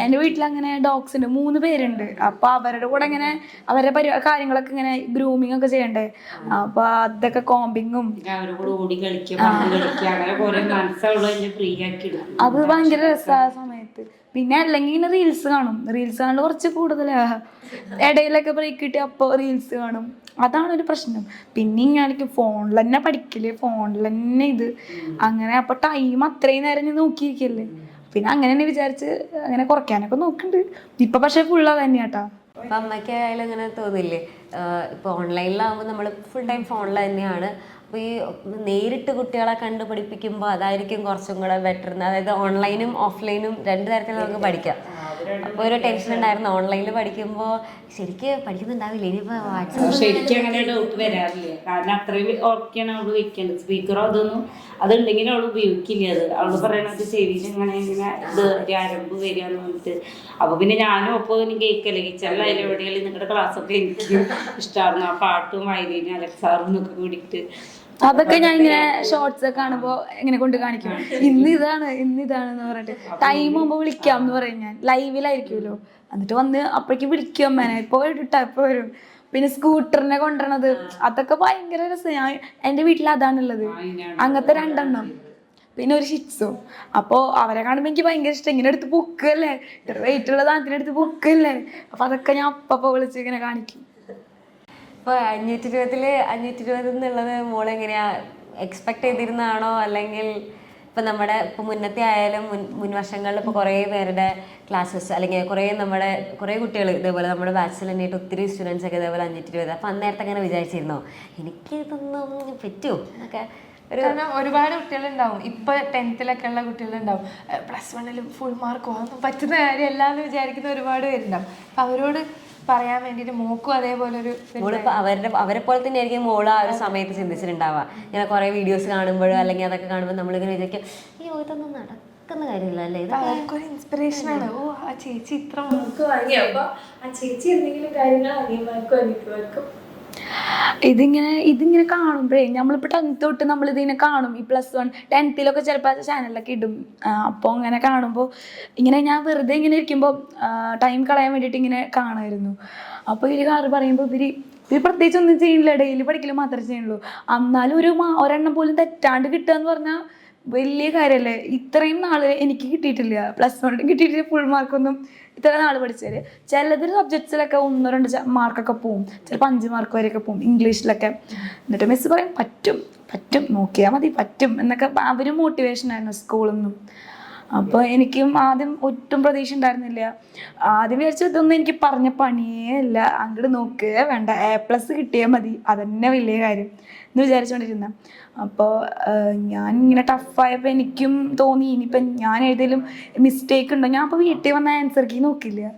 എന്റെ വീട്ടിൽ അങ്ങനെ ഡോഗ്സ് ഉണ്ട്, 3 പേരുണ്ട്. അപ്പൊ അവരുടെ കൂടെ ഇങ്ങനെ അവരുടെ കാര്യങ്ങളൊക്കെ ഇങ്ങനെ ഗ്രൂമിങ് ഒക്കെ ചെയ്യണ്ടേ. അപ്പൊ അതൊക്കെ കോമ്പിങ്ങും അത് ഭയങ്കര രസമായ സമയത്ത്. പിന്നെ അല്ലെങ്കിൽ ഇങ്ങനെ റീൽസ് കാണും. റീൽസ് കാണാൻ കുറച്ച് കൂടുതലാ. ഇടയിലൊക്കെ ബ്രേക്ക് കിട്ടി അപ്പോൾ റീൽസ് കാണും. അതാണ് ഒരു പ്രശ്നം. പിന്നെ ഇങ്ങനെ ഫോണിൽ തന്നെ പഠിക്കല്, ഫോണിൽ തന്നെ ഇത് അങ്ങനെ. അപ്പൊ ടൈം അത്രയും നേരം ഞാൻ നോക്കിയിരിക്കല്ലേ. പിന്നെ അങ്ങനെ തന്നെ വിചാരിച്ച് അങ്ങനെ കുറയ്ക്കാനൊക്കെ നോക്കുന്നുണ്ട് ഇപ്പൊ. പക്ഷെ ഫുള്ള് തന്നെയാട്ടാ.
അപ്പം അമ്മയ്ക്ക് ആയാലും ഇങ്ങനെ തോന്നില്ലേ, ഇപ്പോൾ ഓൺലൈനിലാകുമ്പോൾ നമ്മൾ ഫുൾ ടൈം ഫോണിൽ തന്നെയാണ്. അപ്പോൾ ഈ നേരിട്ട് കുട്ടികളെ കണ്ട് പഠിപ്പിക്കുമ്പോൾ അതായിരിക്കും കുറച്ചും കൂടെ ബെറ്റർ. അതായത് ഓൺലൈനും ഓഫ്ലൈനും 2 തരത്തിൽ നമുക്ക് പഠിക്കാം. അപ്പോൾ ഒരു ടെൻഷൻ ഉണ്ടായിരുന്നു ഓൺലൈനിൽ പഠിക്കുമ്പോൾ ശരിക്ക് പഠിക്കുന്നുണ്ടാവില്ല. ഇനിയിപ്പോൾ വാട്സാപ്പ്
ശരിക്കും അങ്ങനെ ഡൗട്ട് വരാറില്ല. കാരണം അത്രയും ഓർക്കാണ് അവള് വെക്കേണ്ടത്. സ്പീക്കറോ അതൊന്നും അതുണ്ടെങ്കിൽ അവൾ ഉപയോഗിക്കില്ല. അവള് പറയണത് ചെവിയിൽ ഇങ്ങനെ ഇത് ആരംഭം വരികയെന്ന് പറഞ്ഞിട്ട്. അപ്പൊ പിന്നെ ഞാനും ഒപ്പം എനിക്ക് കേൾക്കല്ലേ. കിച്ചണിലായാലും എവിടെയാലും നിങ്ങളുടെ ക്ലാസ്സൊക്കെ എനിക്ക് ഇഷ്ടമായിരുന്നു. ആ പാട്ടും വയലിനും അലക്സാറും എന്നൊക്കെ കൂടിയിട്ട്
അതൊക്കെ ഞാൻ ഇങ്ങനെ ഷോർട്സ് ഒക്കെ കാണുമ്പോ ഇങ്ങനെ കൊണ്ട് കാണിക്കും. ഇന്നിതാണെന്ന് പറഞ്ഞിട്ട് ടൈം ആകുമ്പോ വിളിക്കാം എന്ന് പറയും. ഞാൻ ലൈവിലായിരിക്കുമല്ലോ, എന്നിട്ട് വന്ന് അപ്പോഴേക്കും വിളിക്കും അമ്മേനെ, ഇപ്പൊ ഇട്ടാ ഇപ്പൊ വരും. പിന്നെ സ്കൂട്ടറിനെ കൊണ്ടുവരണത് അതൊക്കെ ഭയങ്കര രസം. ഞാൻ എൻ്റെ വീട്ടിൽ അതാണുള്ളത്, അങ്ങനത്തെ 2 എണ്ണം, പിന്നെ ഒരു ഷിറ്റ്സും. അപ്പോൾ അവരെ കാണുമ്പോൾ എനിക്ക് ഭയങ്കര ഇഷ്ടം. ഇങ്ങനെ എടുത്ത് പൊക്കല്ലേ, ഇത്ര വെയിറ്റ് ഉള്ള സാധനത്തിനെടുത്ത് പൊക്കല്ലേ. അപ്പൊ അതൊക്കെ ഞാൻ അപ്പ വിളിച്ച് ഇങ്ങനെ കാണിക്കും.
ഇപ്പോൾ 520 എന്നുള്ളത് മോളെങ്ങനെയാ എക്സ്പെക്ട് ചെയ്തിരുന്നതാണോ, അല്ലെങ്കിൽ ഇപ്പം നമ്മുടെ ഇപ്പോൾ മുന്നത്തെ ആയാലും മുൻ വർഷങ്ങളിൽ ഇപ്പോൾ കുറേ പേരുടെ ക്ലാസ്സസ് അല്ലെങ്കിൽ കുറേ കുട്ടികൾ ഇതേപോലെ നമ്മുടെ ബാച്ചിൽ തന്നെയായിട്ട് ഒത്തിരി സ്റ്റുഡൻസ് ഒക്കെ ഇതേപോലെ 520. അപ്പോൾ അന്നേരത്തെ അങ്ങനെ വിചാരിച്ചിരുന്നോ എനിക്ക് ഇതൊന്നും പറ്റുമോ എന്നൊക്കെ?
കാരണം ഒരുപാട് കുട്ടികളുണ്ടാവും. ഇപ്പൊ 10th ഉള്ള കുട്ടികളുണ്ടാവും, +1 ഫുൾ മാർക്ക് ഒന്നും പറ്റുന്ന കാര്യമല്ല എന്ന് വിചാരിക്കുന്ന ഒരുപാട് പേരുണ്ടാവും. അപ്പൊ അവരോട് പറയാൻ വേണ്ടിട്ട് മോക്കും അതേപോലെ ഒരു
അവരെ പോലെ തന്നെ ആയിരിക്കും മോള് ആ ഒരു സമയത്ത് ചിന്തിച്ചിട്ടുണ്ടാവുക. ഇങ്ങനെ കുറെ വീഡിയോസ് കാണുമ്പോഴോ അല്ലെങ്കിൽ അതൊക്കെ കാണുമ്പോൾ നമ്മളിങ്ങനെ വിചാരിക്കും അയ്യോ ഇതൊന്നും നടക്കുന്ന കാര്യമില്ല അല്ലേ,
അവർക്കൊരു ഇൻസ്പിറേഷനാണ്. ഓ ആ ചേച്ചി ഇത്ര മാർക്ക് വാങ്ങി, അപ്പൊ ആ ചേച്ചി എന്തെങ്കിലും കാര്യങ്ങൾ അനിയന്മാർക്കും അനിയന്മാർക്കും
ഇതിങ്ങനെ കാണുമ്പോഴേ നമ്മളിപ്പോൾ 10th തൊട്ട് നമ്മളിതിങ്ങനെ കാണും. ഈ +1 10th ചിലപ്പോൾ ചാനലിലൊക്കെ ഇടും. അപ്പോൾ അങ്ങനെ കാണുമ്പോൾ ഇങ്ങനെ ഞാൻ വെറുതെ ഇങ്ങനെ ഇരിക്കുമ്പോൾ ടൈം കളയാൻ വേണ്ടിയിട്ട് ഇങ്ങനെ കാണുമായിരുന്നു. അപ്പോൾ ഇവർ പറയുമ്പോൾ ഇവർ പ്രത്യേകിച്ച് ഒന്നും ചെയ്യില്ല, ഡെയിലി പഠിക്കൽ മാത്രമേ ചെയ്യുള്ളൂ. എന്നാലും ഒരെണ്ണം പോലും തെറ്റാണ്ട് കിട്ടുക എന്ന് പറഞ്ഞാൽ വലിയ കാര്യമല്ലേ. ഇത്രയും നാള് എനിക്ക് കിട്ടിയിട്ടില്ല, +1 കിട്ടിയിട്ടില്ല ഫുൾ മാർക്കൊന്നും. ഇത്ര നാൾ പഠിച്ചാൽ ചിലതൊരു സബ്ജക്ട്സിലൊക്കെ 1-2 മാർക്കൊക്കെ പോവും, ചിലപ്പോൾ 5 മാർക്ക് വരെയൊക്കെ പോവും ഇംഗ്ലീഷിലൊക്കെ. എന്നിട്ട് മിസ് പറയും പറ്റും പറ്റും, നോക്കിയാൽ മതി, പറ്റും എന്നൊക്കെ. അവരും മോട്ടിവേഷനായിരുന്നു സ്കൂളിൽ നിന്നും. അപ്പോൾ എനിക്കും ആദ്യം ഒട്ടും പ്രതീക്ഷ ഉണ്ടായിരുന്നില്ല. ആദ്യം വിചാരിച്ചു ഇതൊന്നും എനിക്ക് പറഞ്ഞ പണിയേ അല്ല, അങ്ങോട്ട് നോക്കുക വേണ്ട, A+ കിട്ടിയാൽ മതി, അതന്നെ വലിയ കാര്യം എന്ന് വിചാരിച്ചുകൊണ്ടിരുന്ന. അപ്പോൾ ഞാൻ ഇങ്ങനെ ടഫായപ്പോൾ എനിക്കും തോന്നി ഇനിയിപ്പം ഞാൻ ഏതെങ്കിലും മിസ്റ്റേക്ക് ഉണ്ടോ. ഞാൻ അപ്പോൾ വീട്ടിൽ വന്ന ആൻസർ കീ നോക്കില്ല,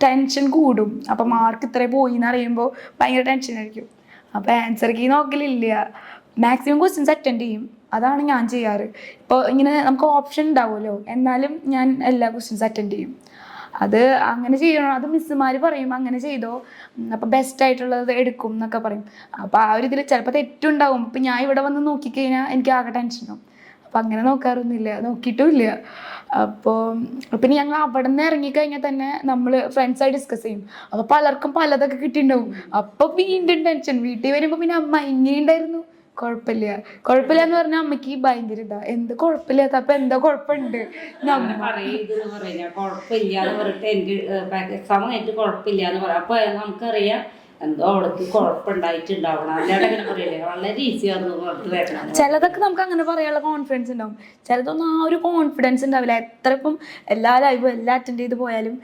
ടെൻഷൻ കൂടും. അപ്പോൾ മാർക്ക് ഇത്ര പോയി എന്ന് അറിയുമ്പോൾ ഭയങ്കര ടെൻഷനായിരിക്കും. അപ്പോൾ ആൻസർ കീ നോക്കലില്ല, മാക്സിമം ക്വസ്റ്റ്യൻസ് അറ്റൻഡ് ചെയ്യും. അതാണ് ഞാൻ ചെയ്യാറ്. ഇപ്പോൾ ഇങ്ങനെ നമുക്ക് ഓപ്ഷൻ ഉണ്ടാവുമല്ലോ, എന്നാലും ഞാൻ എല്ലാ ക്വസ്റ്റ്യൻസ് അറ്റൻഡ് ചെയ്യും. അത് അങ്ങനെ ചെയ്യണം, അത് മിസ്സുമാർ പറയും അങ്ങനെ ചെയ്തോ, അപ്പോൾ ബെസ്റ്റ് ആയിട്ടുള്ളത് എടുക്കും എന്നൊക്കെ പറയും. അപ്പോൾ ആ ഒരു ഇതിൽ ചിലപ്പോൾ തെറ്റുണ്ടാവും. ഇപ്പം ഞാൻ ഇവിടെ വന്ന് നോക്കിക്കഴിഞ്ഞാൽ എനിക്ക് ആകെ ടെൻഷനാവും. അപ്പം അങ്ങനെ നോക്കാറൊന്നുമില്ല, നോക്കിയിട്ടുമില്ല. അപ്പോൾ പിന്നെ ഞങ്ങൾ അവിടെ നിന്ന് ഇറങ്ങിക്കഴിഞ്ഞാൽ തന്നെ നമ്മൾ ഫ്രണ്ട്സായി ഡിസ്കസ് ചെയ്യും. അപ്പോൾ പലർക്കും പലതൊക്കെ കിട്ടിയിട്ടുണ്ടാവും. അപ്പോൾ വീണ്ടും ടെൻഷൻ. വീട്ടിൽ വരുമ്പോൾ പിന്നെ അമ്മ ഇങ്ങനെയുണ്ടായിരുന്നു, കുഴപ്പമില്ല കുഴപ്പമില്ല എന്ന് പറഞ്ഞാൽ അമ്മയ്ക്ക് ഭയങ്കര ഇതാ, എന്ത് കുഴപ്പമില്ലാത്ത, അപ്പൊ എന്താ കുഴപ്പമുണ്ട്
കുഴപ്പമില്ല എന്ന് പറഞ്ഞിട്ട് എനിക്ക് എക്സാം കഴിഞ്ഞിട്ട് കുഴപ്പമില്ല എന്ന് പറയാം. അപ്പൊ നമുക്കറിയാം എന്തോ അവൾക്ക് കുഴപ്പമുണ്ടായിട്ടുണ്ടാവണം, അല്ലാതെ അങ്ങനെ പറയില്ലേ, വളരെ ഈസിയാണെന്ന് പറഞ്ഞിട്ട് വരണം.
ചിലതൊക്കെ നമുക്ക് അങ്ങനെ പറയാനുള്ള കോൺഫിഡൻസ് ഉണ്ടാവും, ചിലതൊന്നും ആ ഒരു കോൺഫിഡൻസ് ഉണ്ടാവില്ല. എത്ര ഇപ്പം എല്ലാ ലൈവും എല്ലാം അറ്റൻഡ് ചെയ്ത് പോയാലും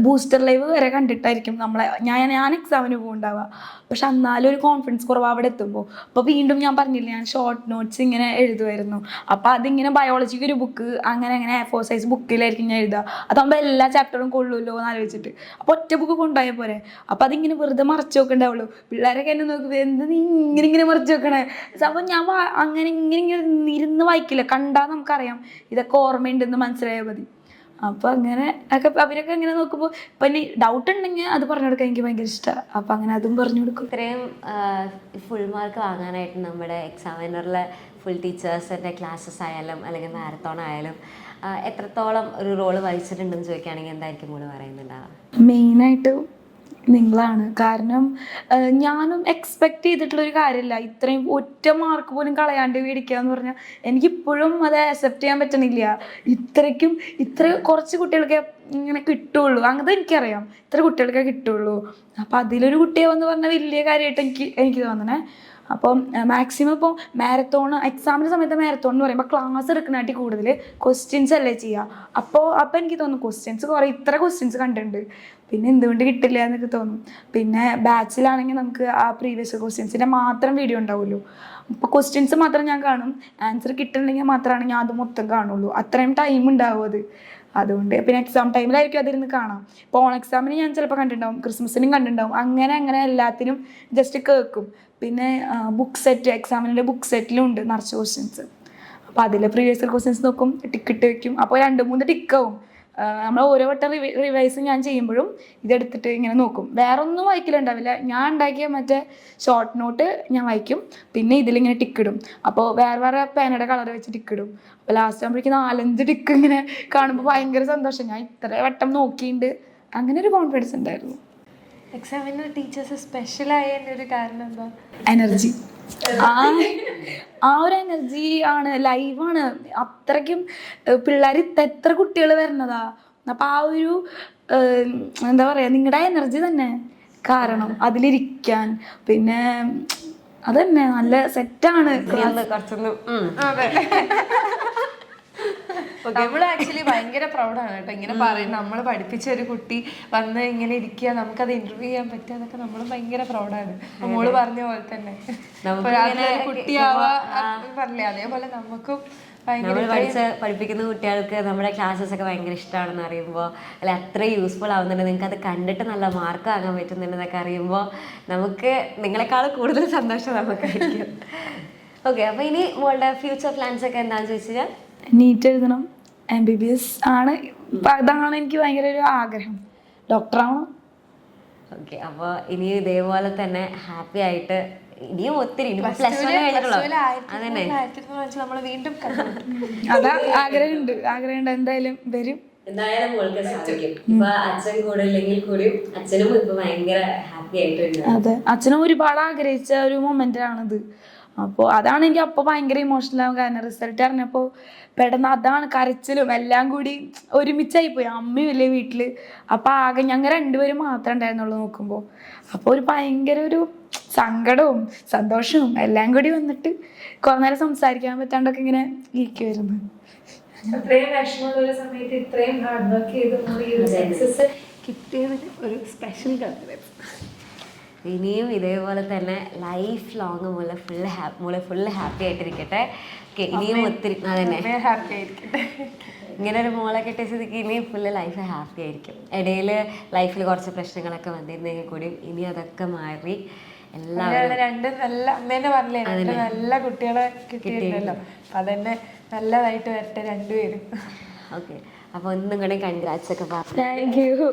ബൂസ്റ്റർ ലൈവ് വരെ കണ്ടിട്ടായിരിക്കും നമ്മളെ ഞാൻ എക്സാമിന് പോകുന്നുണ്ടാവുക. പക്ഷെ എന്നാലും ഒരു കോൺഫിഡൻസ് കുറവ് അവിടെ എത്തുമ്പോൾ. അപ്പോൾ വീണ്ടും ഞാൻ പറഞ്ഞില്ല, ഞാൻ ഷോർട്ട് നോട്ട്സ് ഇങ്ങനെ എഴുതുമായിരുന്നു. അപ്പോൾ അതിങ്ങനെ ബയോളജിക്ക് ഒരു ബുക്ക് അങ്ങനെ A4 സൈസ് ബുക്കിലായിരിക്കും ഞാൻ എഴുതുക. അതാകുമ്പോൾ എല്ലാ ചാപ്റ്ററും കൊള്ളുമല്ലോ എന്ന് ആലോചിച്ചിട്ട്. അപ്പോൾ ഒറ്റ ബുക്ക് കൊണ്ടുപോയാൽ പോരെ. അപ്പോൾ അതിങ്ങനെ വെറുതെ മറച്ചു വെക്കണ്ടാവുള്ളൂ. പിള്ളേരൊക്കെ എന്നെ നോക്കുമ്പോൾ എന്ത് നീ ഇങ്ങനെ മറച്ചു വെക്കണേ. അപ്പോൾ ഞാൻ അങ്ങനെ ഇങ്ങനെ ഇരുന്ന് വായിക്കില്ല, കണ്ടാൽ നമുക്കറിയാം ഇതൊക്കെ ഓർമ്മയുണ്ടെന്ന് മനസ്സിലായാൽ മതി. അപ്പോൾ അങ്ങനെ ഒക്കെ അവരൊക്കെ അങ്ങനെ നോക്കുമ്പോൾ ഇപ്പം ഇനി ഡൗട്ട് ഉണ്ടെങ്കിൽ അത് പറഞ്ഞു കൊടുക്കാൻ എനിക്ക് ഭയങ്കര ഇഷ്ടമാണ്. അപ്പം അങ്ങനെ അതും പറഞ്ഞു കൊടുക്കും.
ഇത്രയും ഫുൾ മാർക്ക് വാങ്ങാനായിട്ട് നമ്മുടെ എക്സാമിനറിലെ ഫുൾ ടീച്ചേഴ്സിൻ്റെ ക്ലാസ്സസ് ആയാലും അല്ലെങ്കിൽ മാരത്തോൺ ആയാലും എത്രത്തോളം ഒരു റോള് വഹിച്ചിട്ടുണ്ടെന്ന് ചോദിക്കുകയാണെങ്കിൽ എന്തായിരിക്കും മോള് പറയുന്നുണ്ടാവുക?
മെയിനായിട്ട് നിങ്ങളാണ്. കാരണം ഞാനും എക്സ്പെക്റ്റ് ചെയ്തിട്ടുള്ളൊരു കാര്യമില്ല, ഇത്രയും ഒറ്റ മാർക്ക് പോലും കളയാണ്ട് മേടിക്കുക എന്ന് പറഞ്ഞാൽ എനിക്കിപ്പോഴും അത് അക്സെപ്റ്റ് ചെയ്യാൻ പറ്റണില്ല. ഇത്ര കുറച്ച് കുട്ടികൾക്ക് ഇങ്ങനെ കിട്ടുള്ളൂ, അങ്ങനത്തെ എനിക്കറിയാം, ഇത്ര കുട്ടികൾക്കേ കിട്ടുള്ളൂ. അപ്പം അതിലൊരു കുട്ടിയാവെന്ന് പറഞ്ഞാൽ വലിയ കാര്യമായിട്ട് എനിക്ക് തോന്നണേ. അപ്പം മാക്സിമം ഇപ്പോൾ മാരത്തോൺ എക്സാമിൻ്റെ സമയത്ത് മാരത്തോൺ എന്ന് പറയുമ്പോൾ ക്ലാസ് എടുക്കുന്നതായിട്ട് കൂടുതൽ ക്വസ്റ്റ്യൻസ് അല്ലേ ചെയ്യുക. അപ്പോൾ എനിക്ക് തോന്നും ക്വസ്റ്റ്യൻസ് കുറേ ഇത്ര ക്വസ്റ്റ്യൻസ് കണ്ടിട്ടുണ്ട്, പിന്നെ എന്തുകൊണ്ട് കിട്ടില്ല എന്നൊക്കെ തോന്നും. പിന്നെ ബാച്ചിലാണെങ്കിൽ നമുക്ക് ആ പ്രീവിയസ് ക്വസ്റ്റ്യൻസിൻ്റെ മാത്രം വീഡിയോ ഉണ്ടാവുമല്ലോ. അപ്പോൾ ക്വസ്റ്റ്യൻസ് മാത്രം ഞാൻ കാണും, ആൻസർ കിട്ടുന്നുണ്ടെങ്കിൽ മാത്രമാണ് ഞാൻ അത് മൊത്തം കാണുള്ളൂ. അത്രയും ടൈം ഉണ്ടാവും അത്. അതുകൊണ്ട് പിന്നെ എക്സാം ടൈമിലായിരിക്കും അതിരുന്ന് കാണാം. ഇപ്പോൾ ഓൺ എക്സാമിന് ഞാൻ ചിലപ്പോൾ കണ്ടിട്ടുണ്ടാവും, ക്രിസ്മസിനും കണ്ടിട്ടുണ്ടാവും. അങ്ങനെ എല്ലാത്തിനും ജസ്റ്റ് കേൾക്കും. പിന്നെ ബുക്ക് സെറ്റ്, എക്സാമിൻ്റെ ബുക്ക് സെറ്റിലും ഉണ്ട് നിറച്ച് ക്വസ്റ്റ്യൻസ്. അപ്പോൾ അതിൽ പ്രീവിയസ് ക്വസ്റ്റ്യൻസ് നോക്കും, ടിക്കിട്ട് വയ്ക്കും. അപ്പോൾ 2-3 ടിക്കാവും. നമ്മൾ ഓരോ വട്ടം റിവൈസ് ഞാൻ ചെയ്യുമ്പോഴും ഇതെടുത്തിട്ട് ഇങ്ങനെ നോക്കും. വേറെ ഒന്നും വായിക്കലുണ്ടാവില്ല, ഞാൻ ഉണ്ടാക്കിയ മറ്റേ ഷോർട്ട് നോട്ട് ഞാൻ വായിക്കും. പിന്നെ ഇതിലിങ്ങനെ ടിക്കിടും. അപ്പോൾ വേറെ പേനയുടെ കളർ വെച്ച് ടിക്കിടും. അപ്പോൾ ലാസ്റ്റ് ആകുമ്പോഴേക്കും 4-5 ടിക്ക് ഇങ്ങനെ കാണുമ്പോൾ ഭയങ്കര സന്തോഷം. ഞാൻ ഇത്ര വട്ടം നോക്കിയിട്ടുണ്ട്, അങ്ങനെ ഒരു കോൺഫിഡൻസ് ഉണ്ടായിരുന്നു.
എക്സാമിന് ടീച്ചേഴ്സ് സ്പെഷ്യലായ ഒരു കാരണം എന്താ?
എനർജി. ആ ഒരു എനർജി ആണ്, ലൈവാണ്. അത്രയ്ക്കും പിള്ളേർ എത്ര കുട്ടികൾ വരുന്നതാ. അപ്പം ആ ഒരു എന്താ പറയുക, നിങ്ങളുടെ എനർജി തന്നെ കാരണം അതിലിരിക്കാൻ. പിന്നെ അതന്നെ നല്ല സെറ്റാണ്.
അതെ, നമ്മൾ ആക്ച്വലി ഭയങ്കര പ്രൗഡാണ് കേട്ടോ ഇങ്ങനെ പറയും. നമ്മൾ പഠിപ്പിച്ച ഒരു കുട്ടി വന്ന് ഇങ്ങനെ ഇരിക്കുക, നമുക്കത് ഇന്റർവ്യൂ ചെയ്യാൻ പറ്റുക, അതൊക്കെ നമ്മൾ ഭയങ്കര പ്രൗഡാണ്. മോള് പറഞ്ഞ പോലെ തന്നെ കുട്ടിയാവാ പറഞ്ഞില്ലേ, അതേപോലെ നമുക്കും
നമ്മൾ പഠിപ്പിക്കുന്ന കുട്ടികൾക്ക് നമ്മുടെ ക്ലാസ്സസ് ഒക്കെ ഭയങ്കര ഇഷ്ടമാണെന്ന് അറിയുമ്പോൾ, അല്ല അത്ര യൂസ്ഫുൾ ആവുന്നുണ്ട്, നിങ്ങൾക്ക് അത് കണ്ടിട്ട് നല്ല മാർക്ക് വാങ്ങാൻ പറ്റുന്നുണ്ടെന്നൊക്കെ അറിയുമ്പോൾ നമുക്ക് നിങ്ങളെക്കാൾ കൂടുതൽ സന്തോഷം നമുക്കായിരിക്കും. ഓക്കെ, അപ്പോൾ ഇനി മോളുടെ ഫ്യൂച്ചർ പ്ലാൻസ് ഒക്കെ എന്താണെന്ന് ചോദിച്ചാൽ?
നീറ്റ് എഴുതണം, MBBS ആണ്. അതാണ് എനിക്ക് ഭയങ്കര ഒരു ആഗ്രഹം, ഡോക്ടറാവണം.
ഓക്കെ, അപ്പോൾ ഇനി ഇതേപോലെ തന്നെ ഹാപ്പി ആയിട്ട് ഇനിയും ഒത്തിരി
അതാ ആഗ്രഹമുണ്ട് എന്തായാലും വരും.
എന്തായാലും മോൾക്ക് സാധിക്കും. ഇപ്പൊ അച്ഛൻ കൂടെ ഇല്ലെങ്കിൽ കൂടിയും അച്ഛനും ഇപ്പൊ ഭയങ്കര ഹാപ്പി ആയിട്ടുണ്ട്.
അതെ, അച്ഛനും ഒരുപാട് ആഗ്രഹിച്ച ഒരു മൊമെന്റ് ആണിത്. അപ്പോൾ അതാണ് എനിക്ക് അപ്പോൾ ഭയങ്കര ഇമോഷണൽ ആവും. കാരണം റിസൾട്ട് അറിഞ്ഞപ്പോൾ പെട്ടെന്ന് അതാണ് കരച്ചിലും എല്ലാം കൂടി ഒരുമിച്ചായി പോയി. അമ്മയും ഇല്ലേ വീട്ടിൽ. അപ്പോൾ ആകെ ഞങ്ങൾ രണ്ടുപേരും മാത്രമേ ഉണ്ടായിരുന്നുള്ളൂ നോക്കുമ്പോൾ. അപ്പോൾ ഒരു ഭയങ്കര ഒരു സങ്കടവും സന്തോഷവും എല്ലാം കൂടി വന്നിട്ട് കുറേ നേരം സംസാരിക്കാൻ പറ്റാണ്ടൊക്കെ ഇങ്ങനെ ഇരിക്കുമായിരുന്നു.
അത്രയും വിഷമമുള്ള ഒരു സമയത്ത് ഇത്രയും ഹാർഡ് വർക്ക് ചെയ്ത് ഈ ഒരു സക്സസ് കിട്ടിയതിന് ഒരു സ്പെഷ്യൽ കൺഗ്രാറ്റ്സ്.
ഇനിയും ഇതേപോലെ തന്നെ ലൈഫ് ലോങ് മോളെ ഫുള്ള് ഹാപ്പി ആയിട്ടിരിക്കട്ടെ. ഇനിയും ഒത്തിരി അതന്നെ
ഹാപ്പി ആയിരിക്കട്ടെ.
ഇങ്ങനെ ഒരു മോളെ കിട്ടിയ സ്ഥിതിക്ക് ഇനിയും ഫുള്ള് ലൈഫ് ഹാപ്പി ആയിരിക്കും. ഇടയിൽ ലൈഫിൽ കുറച്ച് പ്രശ്നങ്ങളൊക്കെ വന്നിരുന്നെങ്കിൽ കൂടിയും ഇനി അതൊക്കെ മാറി എല്ലാവരും
രണ്ട് നല്ല അമ്മേനെ പറഞ്ഞില്ലേ, രണ്ട് നല്ല കുട്ടികളെ കിട്ടിയിട്ടുണ്ടല്ലോ. അപ്പൊ അതന്നെ നല്ലതായിട്ട് വരട്ടെ രണ്ടുപേരും.
ഓക്കെ, അപ്പോൾ ഒന്നും കൂടെ കൺഗ്രാറ്റ്സ് ഒക്കെ പറഞ്ഞു
താങ്ക് യു.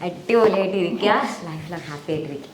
അടിപൊളിയായിട്ട് ഇരിക്കുക, ലൈഫിലും ഹാപ്പി ആയിട്ടിരിക്കുക.